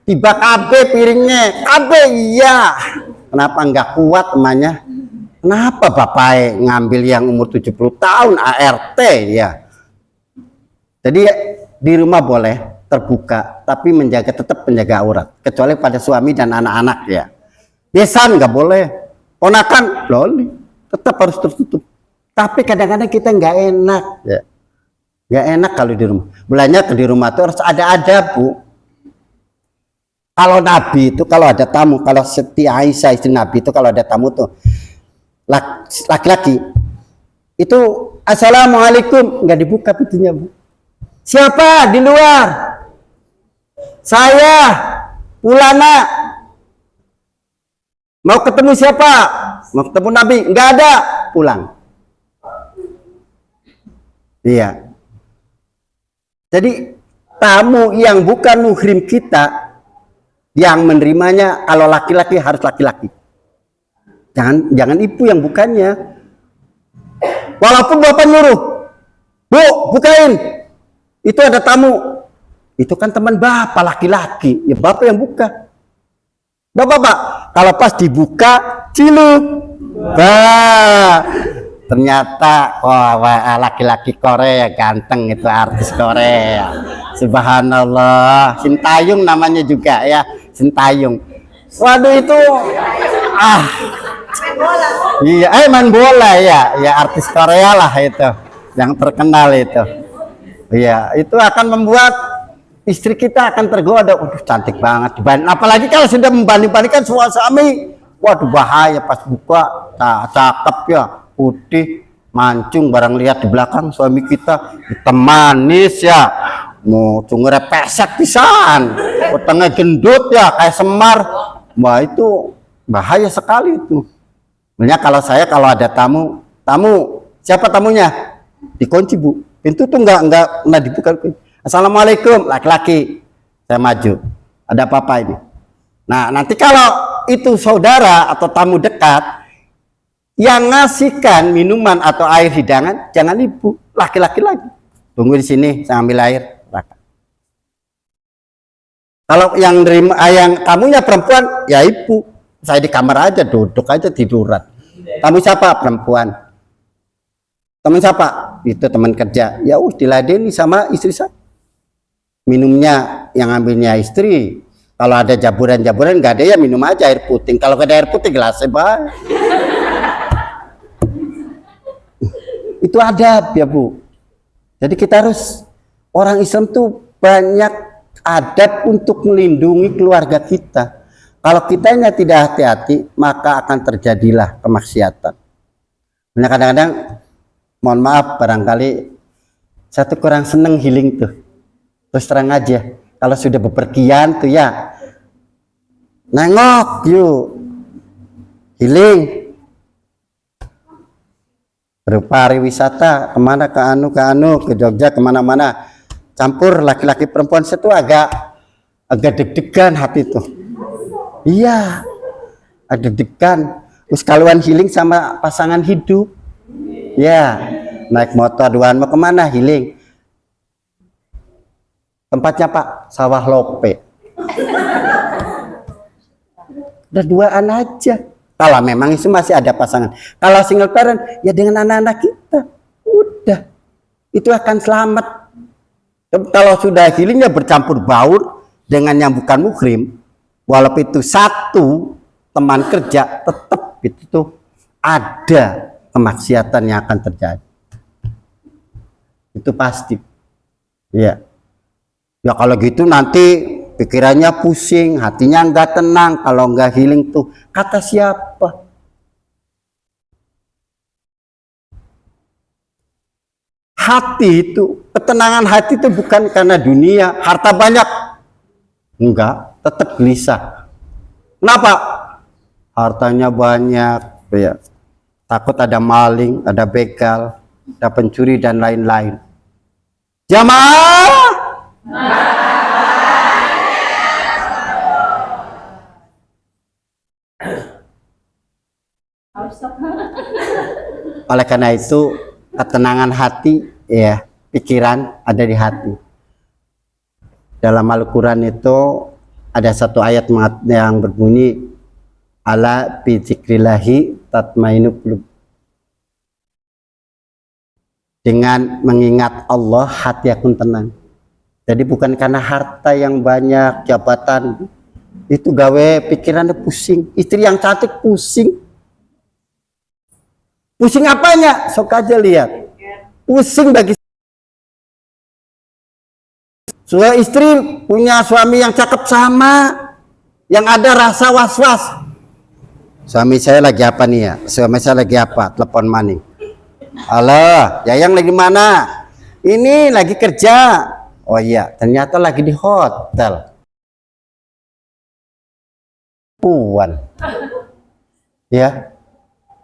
Tiba KB piringnya, KB iya. Kenapa nggak kuat emaknya? Kenapa bapak ngambil yang umur 70 tahun ART ya? Jadi di rumah boleh terbuka, tapi tetap menjaga aurat, kecuali pada suami dan anak-anak ya. Besan nggak boleh, ponakan boleh, tetap harus tertutup. Tapi kadang-kadang kita nggak enak ya, nggak enak kalau di rumah. Mulanya di rumah itu harus ada Bu. Kalau Nabi itu kalau ada tamu, kalau Siti Aisyah istri Nabi itu kalau ada tamu tuh laki-laki itu assalamualaikum, nggak dibuka pintunya Bu. Siapa di luar? Saya Ulana. Mau ketemu siapa? Mau ketemu Nabi? Nggak ada, pulang. Iya. Jadi tamu yang bukan muhrim kita, yang menerimanya kalau laki-laki harus laki-laki. Jangan ibu yang bukannya. Walaupun bapak nyuruh, Bu, bukain. Itu ada tamu. Itu kan teman bapak laki-laki. Ya bapak yang buka. Bapak, kalau pas dibuka, ciluk. Bah, ternyata wah laki-laki Korea ganteng, itu artis Korea. Subhanallah. Sintayong namanya juga ya, Sintayong. Waduh itu iya, main bola ya, artis Korea lah itu, yang terkenal itu. Iya, itu akan membuat istri kita akan tergoda. Waduh, cantik banget. Apalagi kalau sudah membanding-bandingkan suami. Waduh, bahaya pas buka, cakep ya, putih, mancung, barang lihat di belakang suami kita hitam manis ya, mau cungure pesek pisan, utangnya gendut ya, kayak Semar. Wah, itu bahaya sekali itu. Sebenarnya kalau ada tamu, siapa tamunya? Dikunci Bu. Pintu tuh nggak dibuka. Assalamualaikum, laki-laki. Saya maju. Ada apa-apa ini? Nah, nanti kalau itu saudara atau tamu dekat yang ngasihkan minuman atau air hidangan, jangan ibu, laki-laki lagi. Tunggu di sini, saya ambil air. Kalau yang tamunya perempuan, ya ibu. Saya di kamar aja, duduk aja tiduran. Tamu siapa? Perempuan. Teman siapa? Itu teman kerja. Ya diladeni sama istri saya. Minumnya yang ambilnya istri. Kalau ada jaburan-jaburan nggak ada ya minum aja air putih. Kalau nggak ada air putih gelasnya bah. Itu adab ya Bu. Jadi kita harus, orang Islam tuh banyak adab untuk melindungi keluarga kita. Kalau kitanya tidak hati-hati, maka akan terjadilah kemaksiatan. Nah, kadang-kadang, mohon maaf, barangkali saya tuh kurang seneng healing tuh. Terus terang aja, kalau sudah bepergian tuh ya, nengok yuk, healing. Berpariwisata, kemana ke Jogja, kemana-mana. Campur laki-laki perempuan, saya tuh agak deg-degan hati tuh. Iya, ada deg-degan. Terus kaluan healing sama pasangan hidup. Ya, naik motor duaan mau kemana healing? Tempatnya Pak, Sawah Lope. Udah duaan aja. Kalau memang itu masih ada pasangan. Kalau single parent, ya dengan anak-anak kita. Udah, itu akan selamat. Kalau sudah healingnya bercampur baur dengan yang bukan muhrim, walaupun itu satu teman kerja, tetap itu tuh ada kemaksiatan yang akan terjadi. Itu pasti. Ya. Ya kalau gitu nanti pikirannya pusing, hatinya nggak tenang, kalau nggak healing tuh kata siapa? Hati itu, ketenangan hati itu bukan karena dunia, harta banyak, enggak, tetap gelisah. Kenapa? Hartanya banyak, ya. Takut ada maling, ada begal, ada pencuri dan lain-lain. Jamaah. Oleh karena itu, ketenangan hati, ya, pikiran ada di hati. Dalam Al-Quran itu ada satu ayat yang berbunyi, ala bi dzikrillahi tatmainul qulub. Dengan mengingat Allah, hati akan tenang. Jadi bukan karena harta yang banyak, jabatan, itu gawe pikirannya pusing. Istri yang cantik pusing. Pusing apanya? Sok aja lihat. Pusing bagi istri punya suami yang cakep sama, yang ada rasa was-was. Suami saya lagi apa nih ya? Suami saya lagi apa? Telepon mana? Halo, Yayang lagi mana? Ini lagi kerja. Oh iya, ternyata lagi di hotel. Puan. Ya.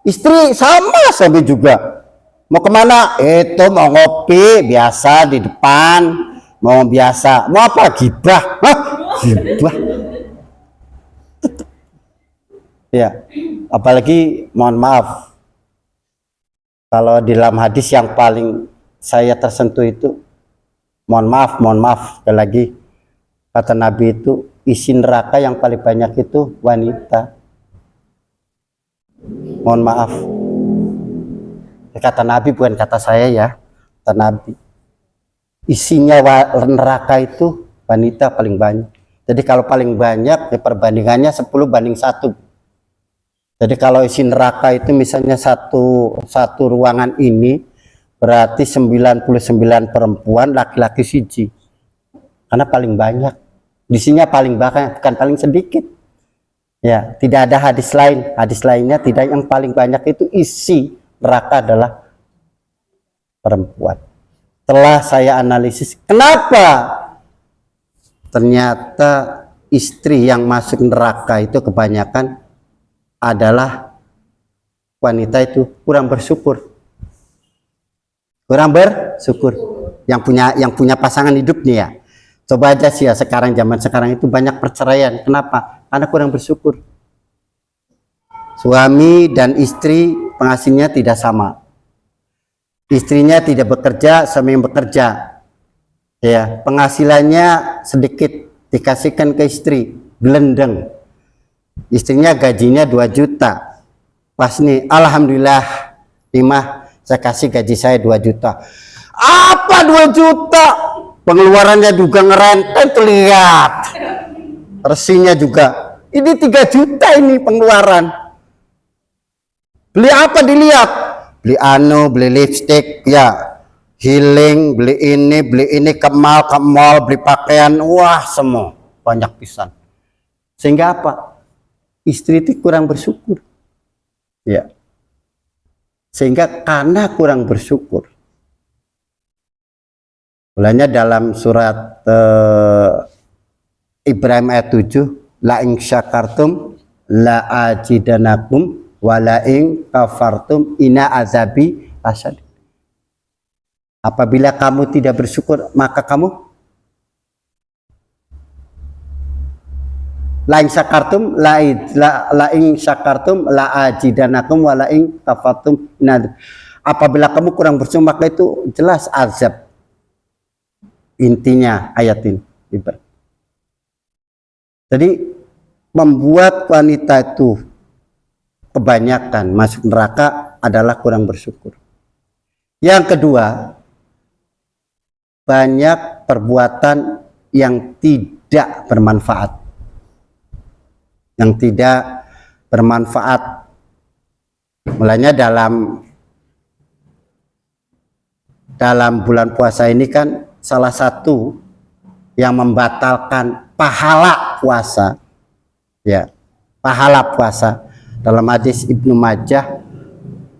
Istri sama suami juga. Mau kemana? Itu mau ngopi biasa di depan. Mau biasa. Mau apa? Gibah. Hah? Gibah. Ya. Apalagi mohon maaf. Kalau di dalam hadis yang paling saya tersentuh itu, mohon maaf sekali lagi, kata Nabi itu isi neraka yang paling banyak itu wanita. Mohon maaf, kata Nabi bukan kata saya ya, kata Nabi. Isinya neraka itu wanita paling banyak. Jadi kalau paling banyak ya perbandingannya 10:1. Jadi kalau isi neraka itu misalnya satu ruangan ini berarti 99 perempuan, laki-laki siji. Karena paling banyak. Isinya paling banyak, bukan paling sedikit. Ya, tidak ada hadis lain. Hadis lainnya tidak, yang paling banyak itu isi neraka adalah perempuan. Setelah saya analisis, kenapa? Ternyata istri yang masuk neraka itu kebanyakan adalah wanita itu kurang bersyukur. Kurang bersyukur. Yang punya pasangan hidup nih ya. Coba aja sih ya, zaman sekarang itu banyak perceraian. Kenapa? Karena kurang bersyukur. Suami dan istri penghasilannya tidak sama. Istrinya tidak bekerja, suami yang bekerja. Ya, penghasilannya sedikit dikasihkan ke istri, gelendeng. Istrinya gajinya 2 juta. Pas nih, alhamdulillah, Imah, saya kasih gaji saya 2 juta. Apa 2 juta? Pengeluarannya juga ngerenten tuh, lihat. Resinya juga. Ini 3 juta ini pengeluaran. Beli apa dilihat? Beli beli lipstick, ya. Healing, beli ini ke mall, beli pakaian, wah semua. Banyak pisan. Sehingga apa? Istri itu kurang bersyukur. Ya. Sehingga karena kurang bersyukur. Mulanya dalam surat Ibrahim ayat 7, la in syakartum la ajidanakum wa la in kafartum ina azabi asyad. Apabila kamu tidak bersyukur, maka kamu la in syakartum la in syakartum la ajidanakum wa la in kafartum ina. Apabila kamu kurang bersyukur, maka itu jelas azab. Intinya ayat ini. Jadi membuat wanita itu kebanyakan masuk neraka adalah kurang bersyukur. Yang kedua, banyak perbuatan yang tidak bermanfaat. Yang tidak bermanfaat. Mulanya dalam bulan puasa ini kan salah satu yang membatalkan pahala puasa, ya, pahala puasa. Dalam hadis Ibnu Majah,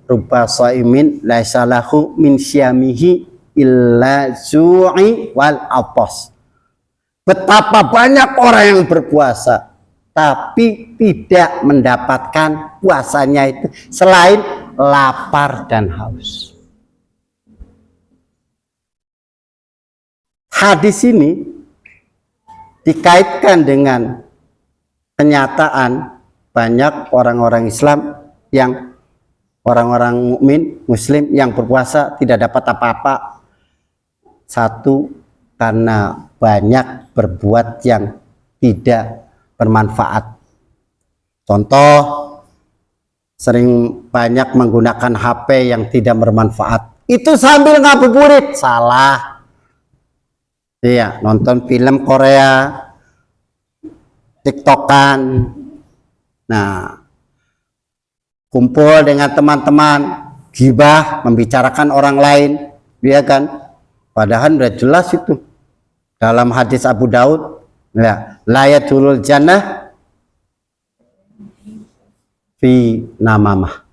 ruba shaimin laisa lahu min syamihi illa zu'i wal atas. Betapa banyak orang yang berpuasa tapi tidak mendapatkan puasanya itu selain lapar dan haus. Hadis ini dikaitkan dengan kenyataan banyak orang-orang Islam yang orang-orang mukmin muslim yang berpuasa tidak dapat apa-apa. Satu, karena banyak berbuat yang tidak bermanfaat. Contoh, sering banyak menggunakan HP yang tidak bermanfaat. Itu sambil ngabuburit, salah. Iya, nonton film Korea, TikTokan. Nah, kumpul dengan teman-teman, gibah, membicarakan orang lain, ya kan? Padahal udah jelas itu dalam hadis Abu Daud, ya, la yadkhulul jannah fi namamah.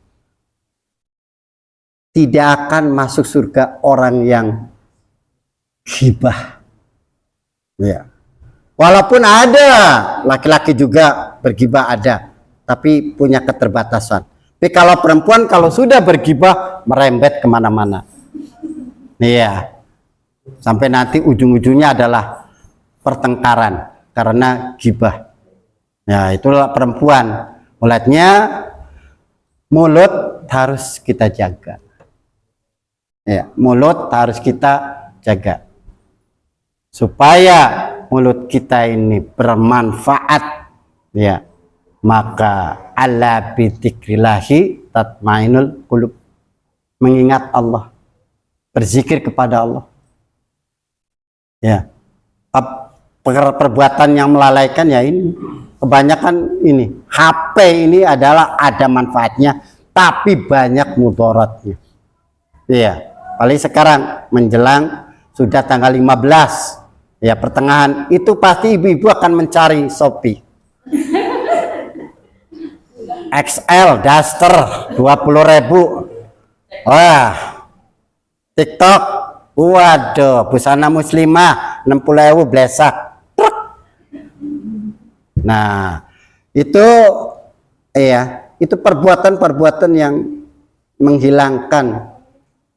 Tidak akan masuk surga orang yang gibah. Ya. Walaupun ada laki-laki juga bergibah ada, tapi punya keterbatasan. Tapi kalau perempuan kalau sudah bergibah merembet kemana-mana. Iya. Sampai nanti ujung-ujungnya adalah pertengkaran karena gibah. Ya, itulah perempuan. Mulutnya, mulut harus kita jaga. Ya, mulut harus kita jaga. Supaya mulut kita ini bermanfaat, ya, maka ala bidzikrillahi tatmainul qulub. Mengingat Allah, berzikir kepada Allah. Ya, perbuatan yang melalaikan ya ini kebanyakan ini. HP ini adalah ada manfaatnya tapi banyak mudaratnya. Iya, paling sekarang menjelang sudah tanggal 15 ya, pertengahan itu pasti ibu-ibu akan mencari Shopee XL Duster 20.000. Wah, TikTok, waduh, busana muslimah 60.000 blesak. Nah, itu ya, itu perbuatan-perbuatan yang menghilangkan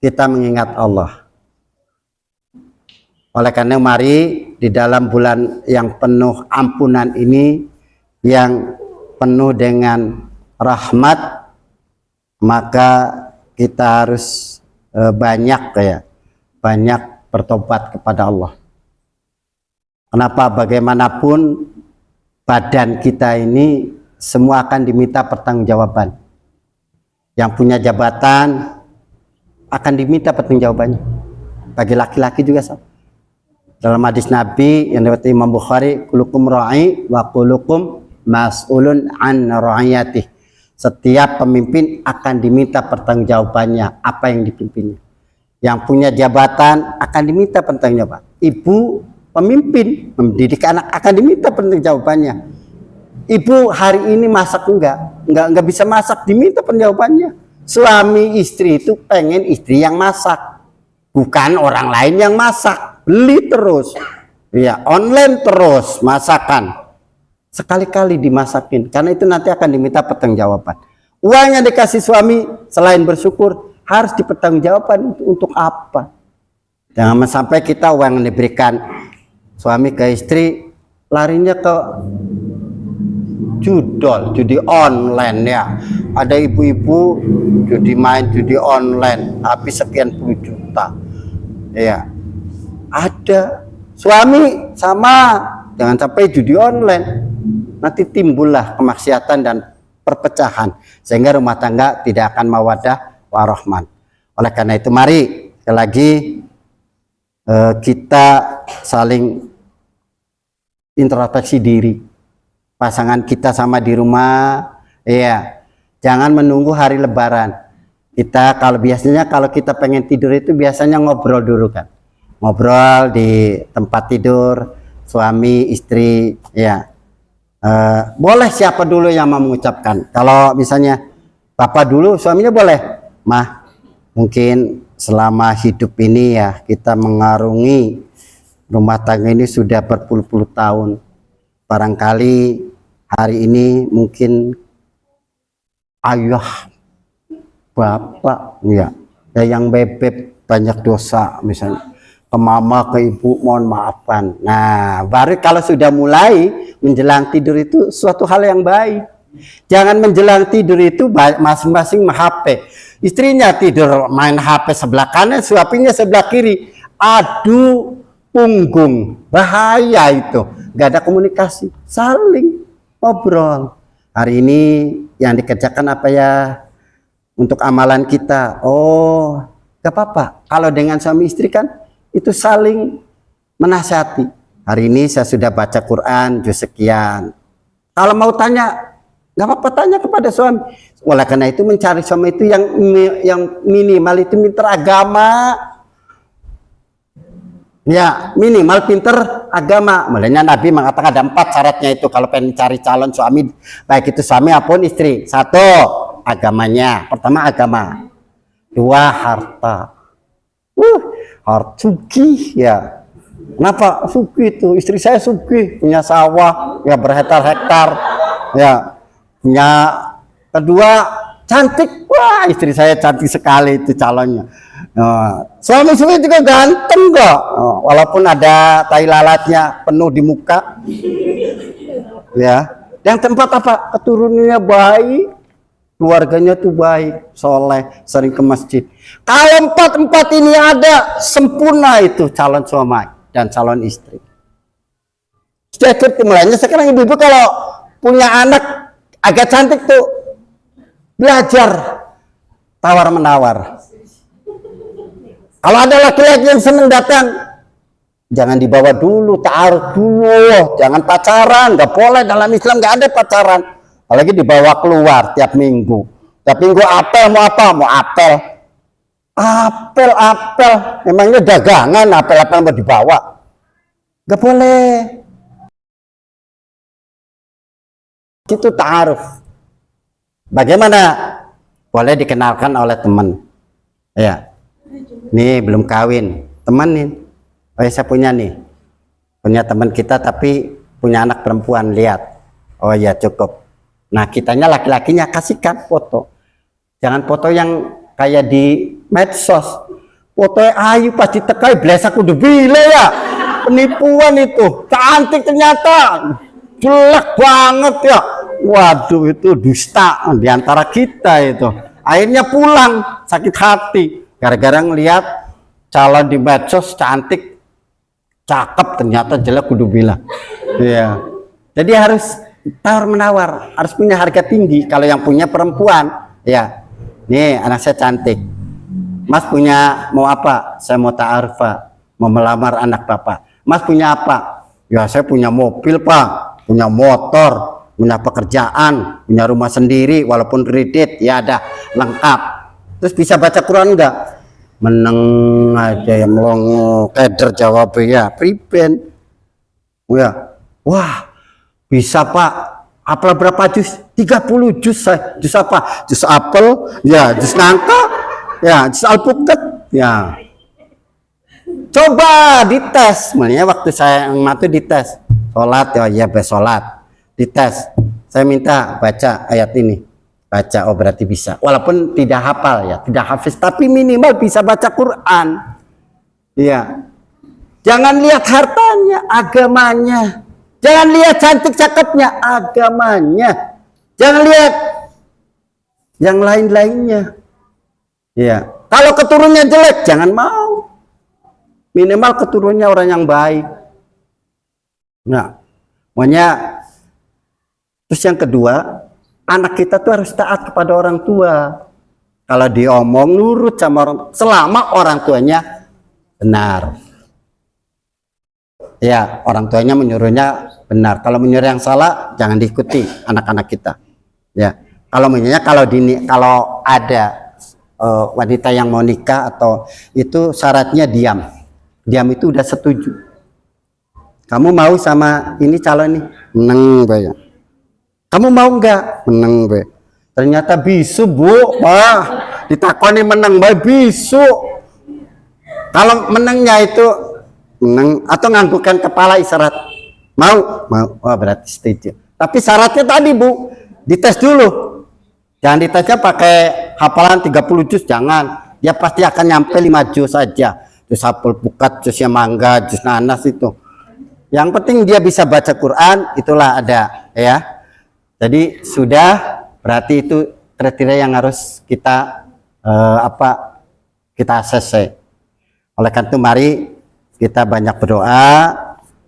kita mengingat Allah. Oleh karena mari di dalam bulan yang penuh ampunan ini, yang penuh dengan rahmat, maka kita harus banyak bertobat kepada Allah. Kenapa? Bagaimanapun badan kita ini semua akan diminta pertanggungjawaban. Yang punya jabatan akan diminta pertanggungjawabannya. Bagi laki-laki juga sama. Dalam hadis Nabi yang diriwayatkan Imam Bukhari, kulukum ra'i wa kulukum mas'ulun an ra'iyatih. Setiap pemimpin akan diminta pertanggungjawabannya apa yang dipimpinnya. Yang punya jabatan akan diminta pertanggungjawaban. Ibu pemimpin mendidik anak akan diminta pertanggungjawabannya. Ibu hari ini masak enggak bisa masak, diminta pertanggungjawabannya. Suami istri itu pengen istri yang masak, bukan orang lain yang masak. Beli terus, ya, online terus masakan, sekali-kali dimasakin, karena itu nanti akan diminta pertanggungjawaban. Uang yang dikasih suami selain bersyukur harus dipertanggungjawabkan untuk apa? Jangan sampai kita uang yang diberikan suami ke istri larinya ke judi online, ya. Ada ibu-ibu judi online habis sekian puluh juta, ya. Ada suami sama, jangan sampai judi online, nanti timbullah kemaksiatan dan perpecahan sehingga rumah tangga tidak akan mawaddah warahman. Oleh karena itu mari sekali lagi kita saling introspeksi diri. Pasangan kita sama di rumah, ya, jangan menunggu hari lebaran. Kita kalau kita pengen tidur itu biasanya ngobrol dulu kan. Ngobrol di tempat tidur suami, istri, ya. Boleh siapa dulu yang mau mengucapkan. Kalau misalnya bapak dulu, suaminya boleh. Mah, mungkin selama hidup ini ya kita mengarungi rumah tangga ini sudah berpuluh-puluh tahun. Barangkali hari ini mungkin ayah, bapak, ya yang bebek banyak dosa misalnya. Ke mama, ke ibu mohon maafkan. Nah, baru kalau sudah mulai menjelang tidur itu suatu hal yang baik. Jangan menjelang tidur itu masing-masing HP. Istrinya tidur main HP sebelah kanan, suaminya sebelah kiri. Adu punggung, bahaya itu. Gak ada komunikasi, saling ngobrol. Hari ini yang dikerjakan apa ya untuk amalan kita? Oh, gak apa-apa. Kalau dengan suami istri kan itu saling menasihati. Hari ini saya sudah baca Quran juz sekian. Kalau mau tanya, nggak apa-apa, tanya kepada suami. Oleh karena itu mencari suami itu yang minimal itu pinter agama. Ya, minimal pinter agama. Mulanya Nabi mengatakan ada 4 syaratnya itu kalau pengen cari calon suami, baik itu suami maupun istri. 1, agamanya. Pertama agama. 2, harta. Harta sugih ya. Kenapa sugih itu? Istri saya sugih, punya sawah ya berhektar-hektar ya. Punya. Kedua, cantik. Wah, istri saya cantik sekali itu calonnya. Suami-suami juga ganteng kok. Walaupun ada tai lalatnya penuh di muka. Ya. Yang tempat apa? Keturunannya baik. Keluarganya tuh baik, soleh, sering ke masjid. Kalau 4 ini ada, sempurna itu calon suami dan calon istri. Sudah mulainya sekarang ibu-ibu kalau punya anak agak cantik tuh belajar tawar menawar. Kalau ada laki-laki yang senang datang, jangan dibawa dulu, ta'aruf dulu, jangan pacaran, nggak boleh dalam Islam, nggak ada pacaran. Apalagi dibawa keluar tiap minggu. Tiap minggu apel, mau apa? Mau apel. Apel. Emangnya dagangan apel-apel mau dibawa? Gak boleh. Itu ta'aruf. Bagaimana? Boleh dikenalkan oleh teman. Ya. Nih belum kawin. Teman nih. Oh ya saya punya nih. Punya teman kita tapi punya anak perempuan. Lihat. Oh ya cukup. Nah kitanya laki-lakinya kasihkan foto. Jangan foto yang kayak di medsos. Fotonya ayu pas ditekai blesak udah bile ya. Penipuan itu. Cantik ternyata. Jelek banget ya. Waduh itu dusta diantara kita itu. Akhirnya pulang sakit hati. Gara-gara ngelihat calon di medsos cantik. Cakep ternyata jelek udah bilang. Iya. Jadi harus tawar menawar, harus punya harga tinggi. Kalau yang punya perempuan, ya, nih anak saya cantik. Mas punya mau apa? Saya mau ta'aruf, mau melamar anak bapak. Mas punya apa? Ya saya punya mobil pak, punya motor, punya pekerjaan, punya rumah sendiri, walaupun kredit, ya ada lengkap. Terus bisa baca Quran enggak? Meneng aja yang melongo, keder jawabnya, priben. Ya, wah. Bisa pak, apel berapa jus? 30 jus saya. Jus apa? Jus apel, ya jus nangka, ya jus alpukat, ya. Coba dites, makanya waktu saya mati dites. Sholat, ya sholat. Dites, saya minta baca ayat ini. Baca, oh berarti bisa. Walaupun tidak hafal ya, tidak hafiz, tapi minimal bisa baca Quran. Ya. Jangan lihat hartanya, agamanya. Jangan lihat cantik cakepnya, agamanya. Jangan lihat yang lain-lainnya. Ya, kalau keturunannya jelek jangan mau. Minimal keturunannya orang yang baik. Nah, makanya terus yang kedua, anak kita tuh harus taat kepada orang tua. Kalau diomong nurut sama orang selama orang tuanya benar. Ya, orang tuanya menyuruhnya benar. Kalau menyuruh yang salah, jangan diikuti anak-anak kita. Ya, kalau menyuruhnya kalau ada wanita yang mau nikah atau itu syaratnya diam. Diam itu udah setuju. Kamu mau sama ini calon ini? Menang be. Kamu mau enggak? Menang be. Ternyata bisu bu, Pak. Ditakoni menang be bisu. Kalau menangnya itu menang atau nganggukkan kepala isyarat. Mau? Mau. Oh berarti setuju. Tapi syaratnya tadi bu, dites dulu. Jangan ditesnya pakai hafalan 30 juz, jangan. Dia pasti akan nyampe 5 juz saja. Juz hafal pukat, juznya mangga, juz nanas itu. Yang penting dia bisa baca Quran, itulah ada ya. Jadi sudah, berarti itu kriteria yang harus kita kita ACC. Oleh karena itu mari kita banyak berdoa,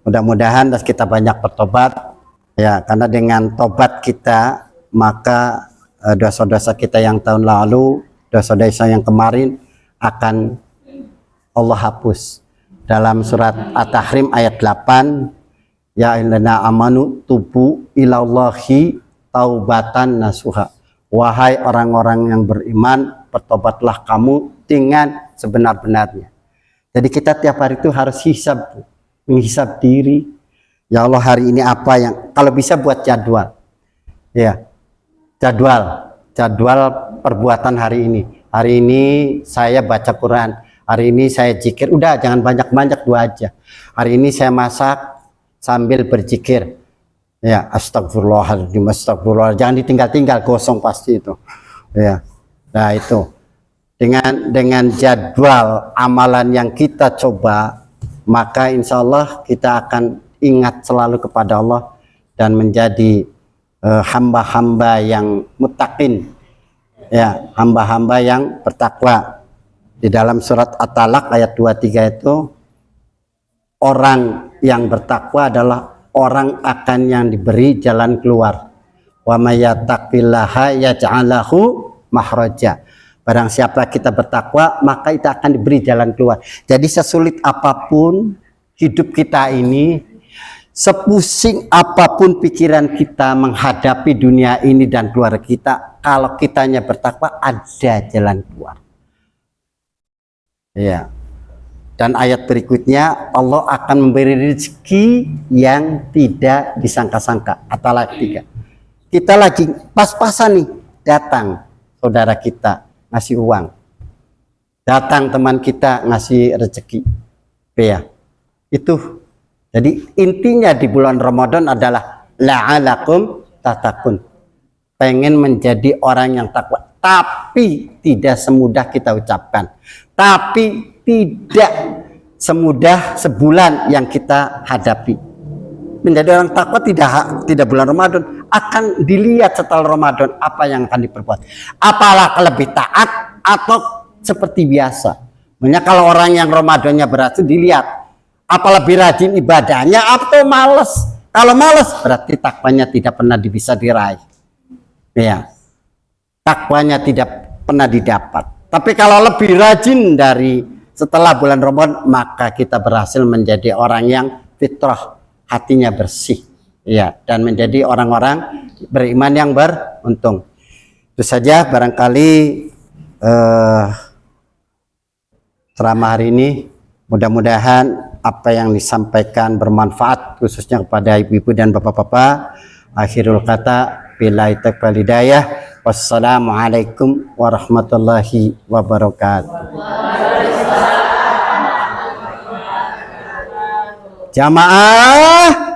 mudah-mudahan dan kita banyak bertobat ya, karena dengan tobat kita maka dosa-dosa kita yang tahun lalu, dosa-dosa yang kemarin akan Allah hapus. Dalam surat At-Tahrim ayat 8, ya ayyuhallazina amanu tubu ilallahi taubatan nasuha. Wahai orang-orang yang beriman, bertobatlah kamu dengan sebenar-benarnya. Jadi kita tiap hari itu harus menghisab diri. Ya Allah, hari ini apa yang, kalau bisa buat jadwal. Ya. Jadwal perbuatan hari ini. Hari ini saya baca Quran. Hari ini saya zikir, udah jangan banyak-banyak, 2 aja. Hari ini saya masak sambil berzikir. Ya, astagfirullahaladzim, astagfirullah. Jangan ditinggal-tinggal, kosong pasti itu. Ya. Nah, itu. Dengan jadwal amalan yang kita coba, maka insya Allah kita akan ingat selalu kepada Allah dan menjadi hamba-hamba yang muttaqin. Ya, hamba-hamba yang bertakwa. Di dalam surat At-Talaq ayat 23 itu, orang yang bertakwa adalah orang akan yang diberi jalan keluar. Wa may yattaqillaha yaj'al lahu makhraja. Barang siapa kita bertakwa, maka kita akan diberi jalan keluar. Jadi sesulit apapun hidup kita ini, sepusing apapun pikiran kita menghadapi dunia ini dan keluarga kita, kalau kitanya bertakwa ada jalan keluar. Ya. Dan ayat berikutnya, Allah akan memberi rezeki yang tidak disangka-sangka. At-Talaq 3. Kita lagi pas-pasan nih, datang saudara kita ngasih uang, datang teman kita ngasih rezeki, ya. Itu. Jadi intinya di bulan Ramadan adalah la'alakum tatakun. Pengen menjadi orang yang takwa. Tapi tidak semudah kita ucapkan. Tapi tidak semudah sebulan yang kita hadapi. Menjadi orang takwa tidak bulan Ramadan, akan dilihat setelah Ramadan apa yang akan diperbuat. Apalah lebih taat atau seperti biasa. Makanya kalau orang yang Ramadannya berhasil, dilihat apa lebih rajin ibadahnya atau malas. Kalau malas berarti takwanya tidak pernah bisa diraih. Ya. Takwanya tidak pernah didapat. Tapi kalau lebih rajin dari setelah bulan Ramadan, maka kita berhasil menjadi orang yang fitrah, hatinya bersih, ya, dan menjadi orang-orang beriman yang beruntung. Itu saja barangkali ceramah hari ini. Mudah-mudahan apa yang disampaikan bermanfaat khususnya kepada ibu-ibu dan bapak-bapak. Akhirul kata, billahi taufiq wal hidayah. Wassalamualaikum warahmatullahi wabarakatuh. Jamaah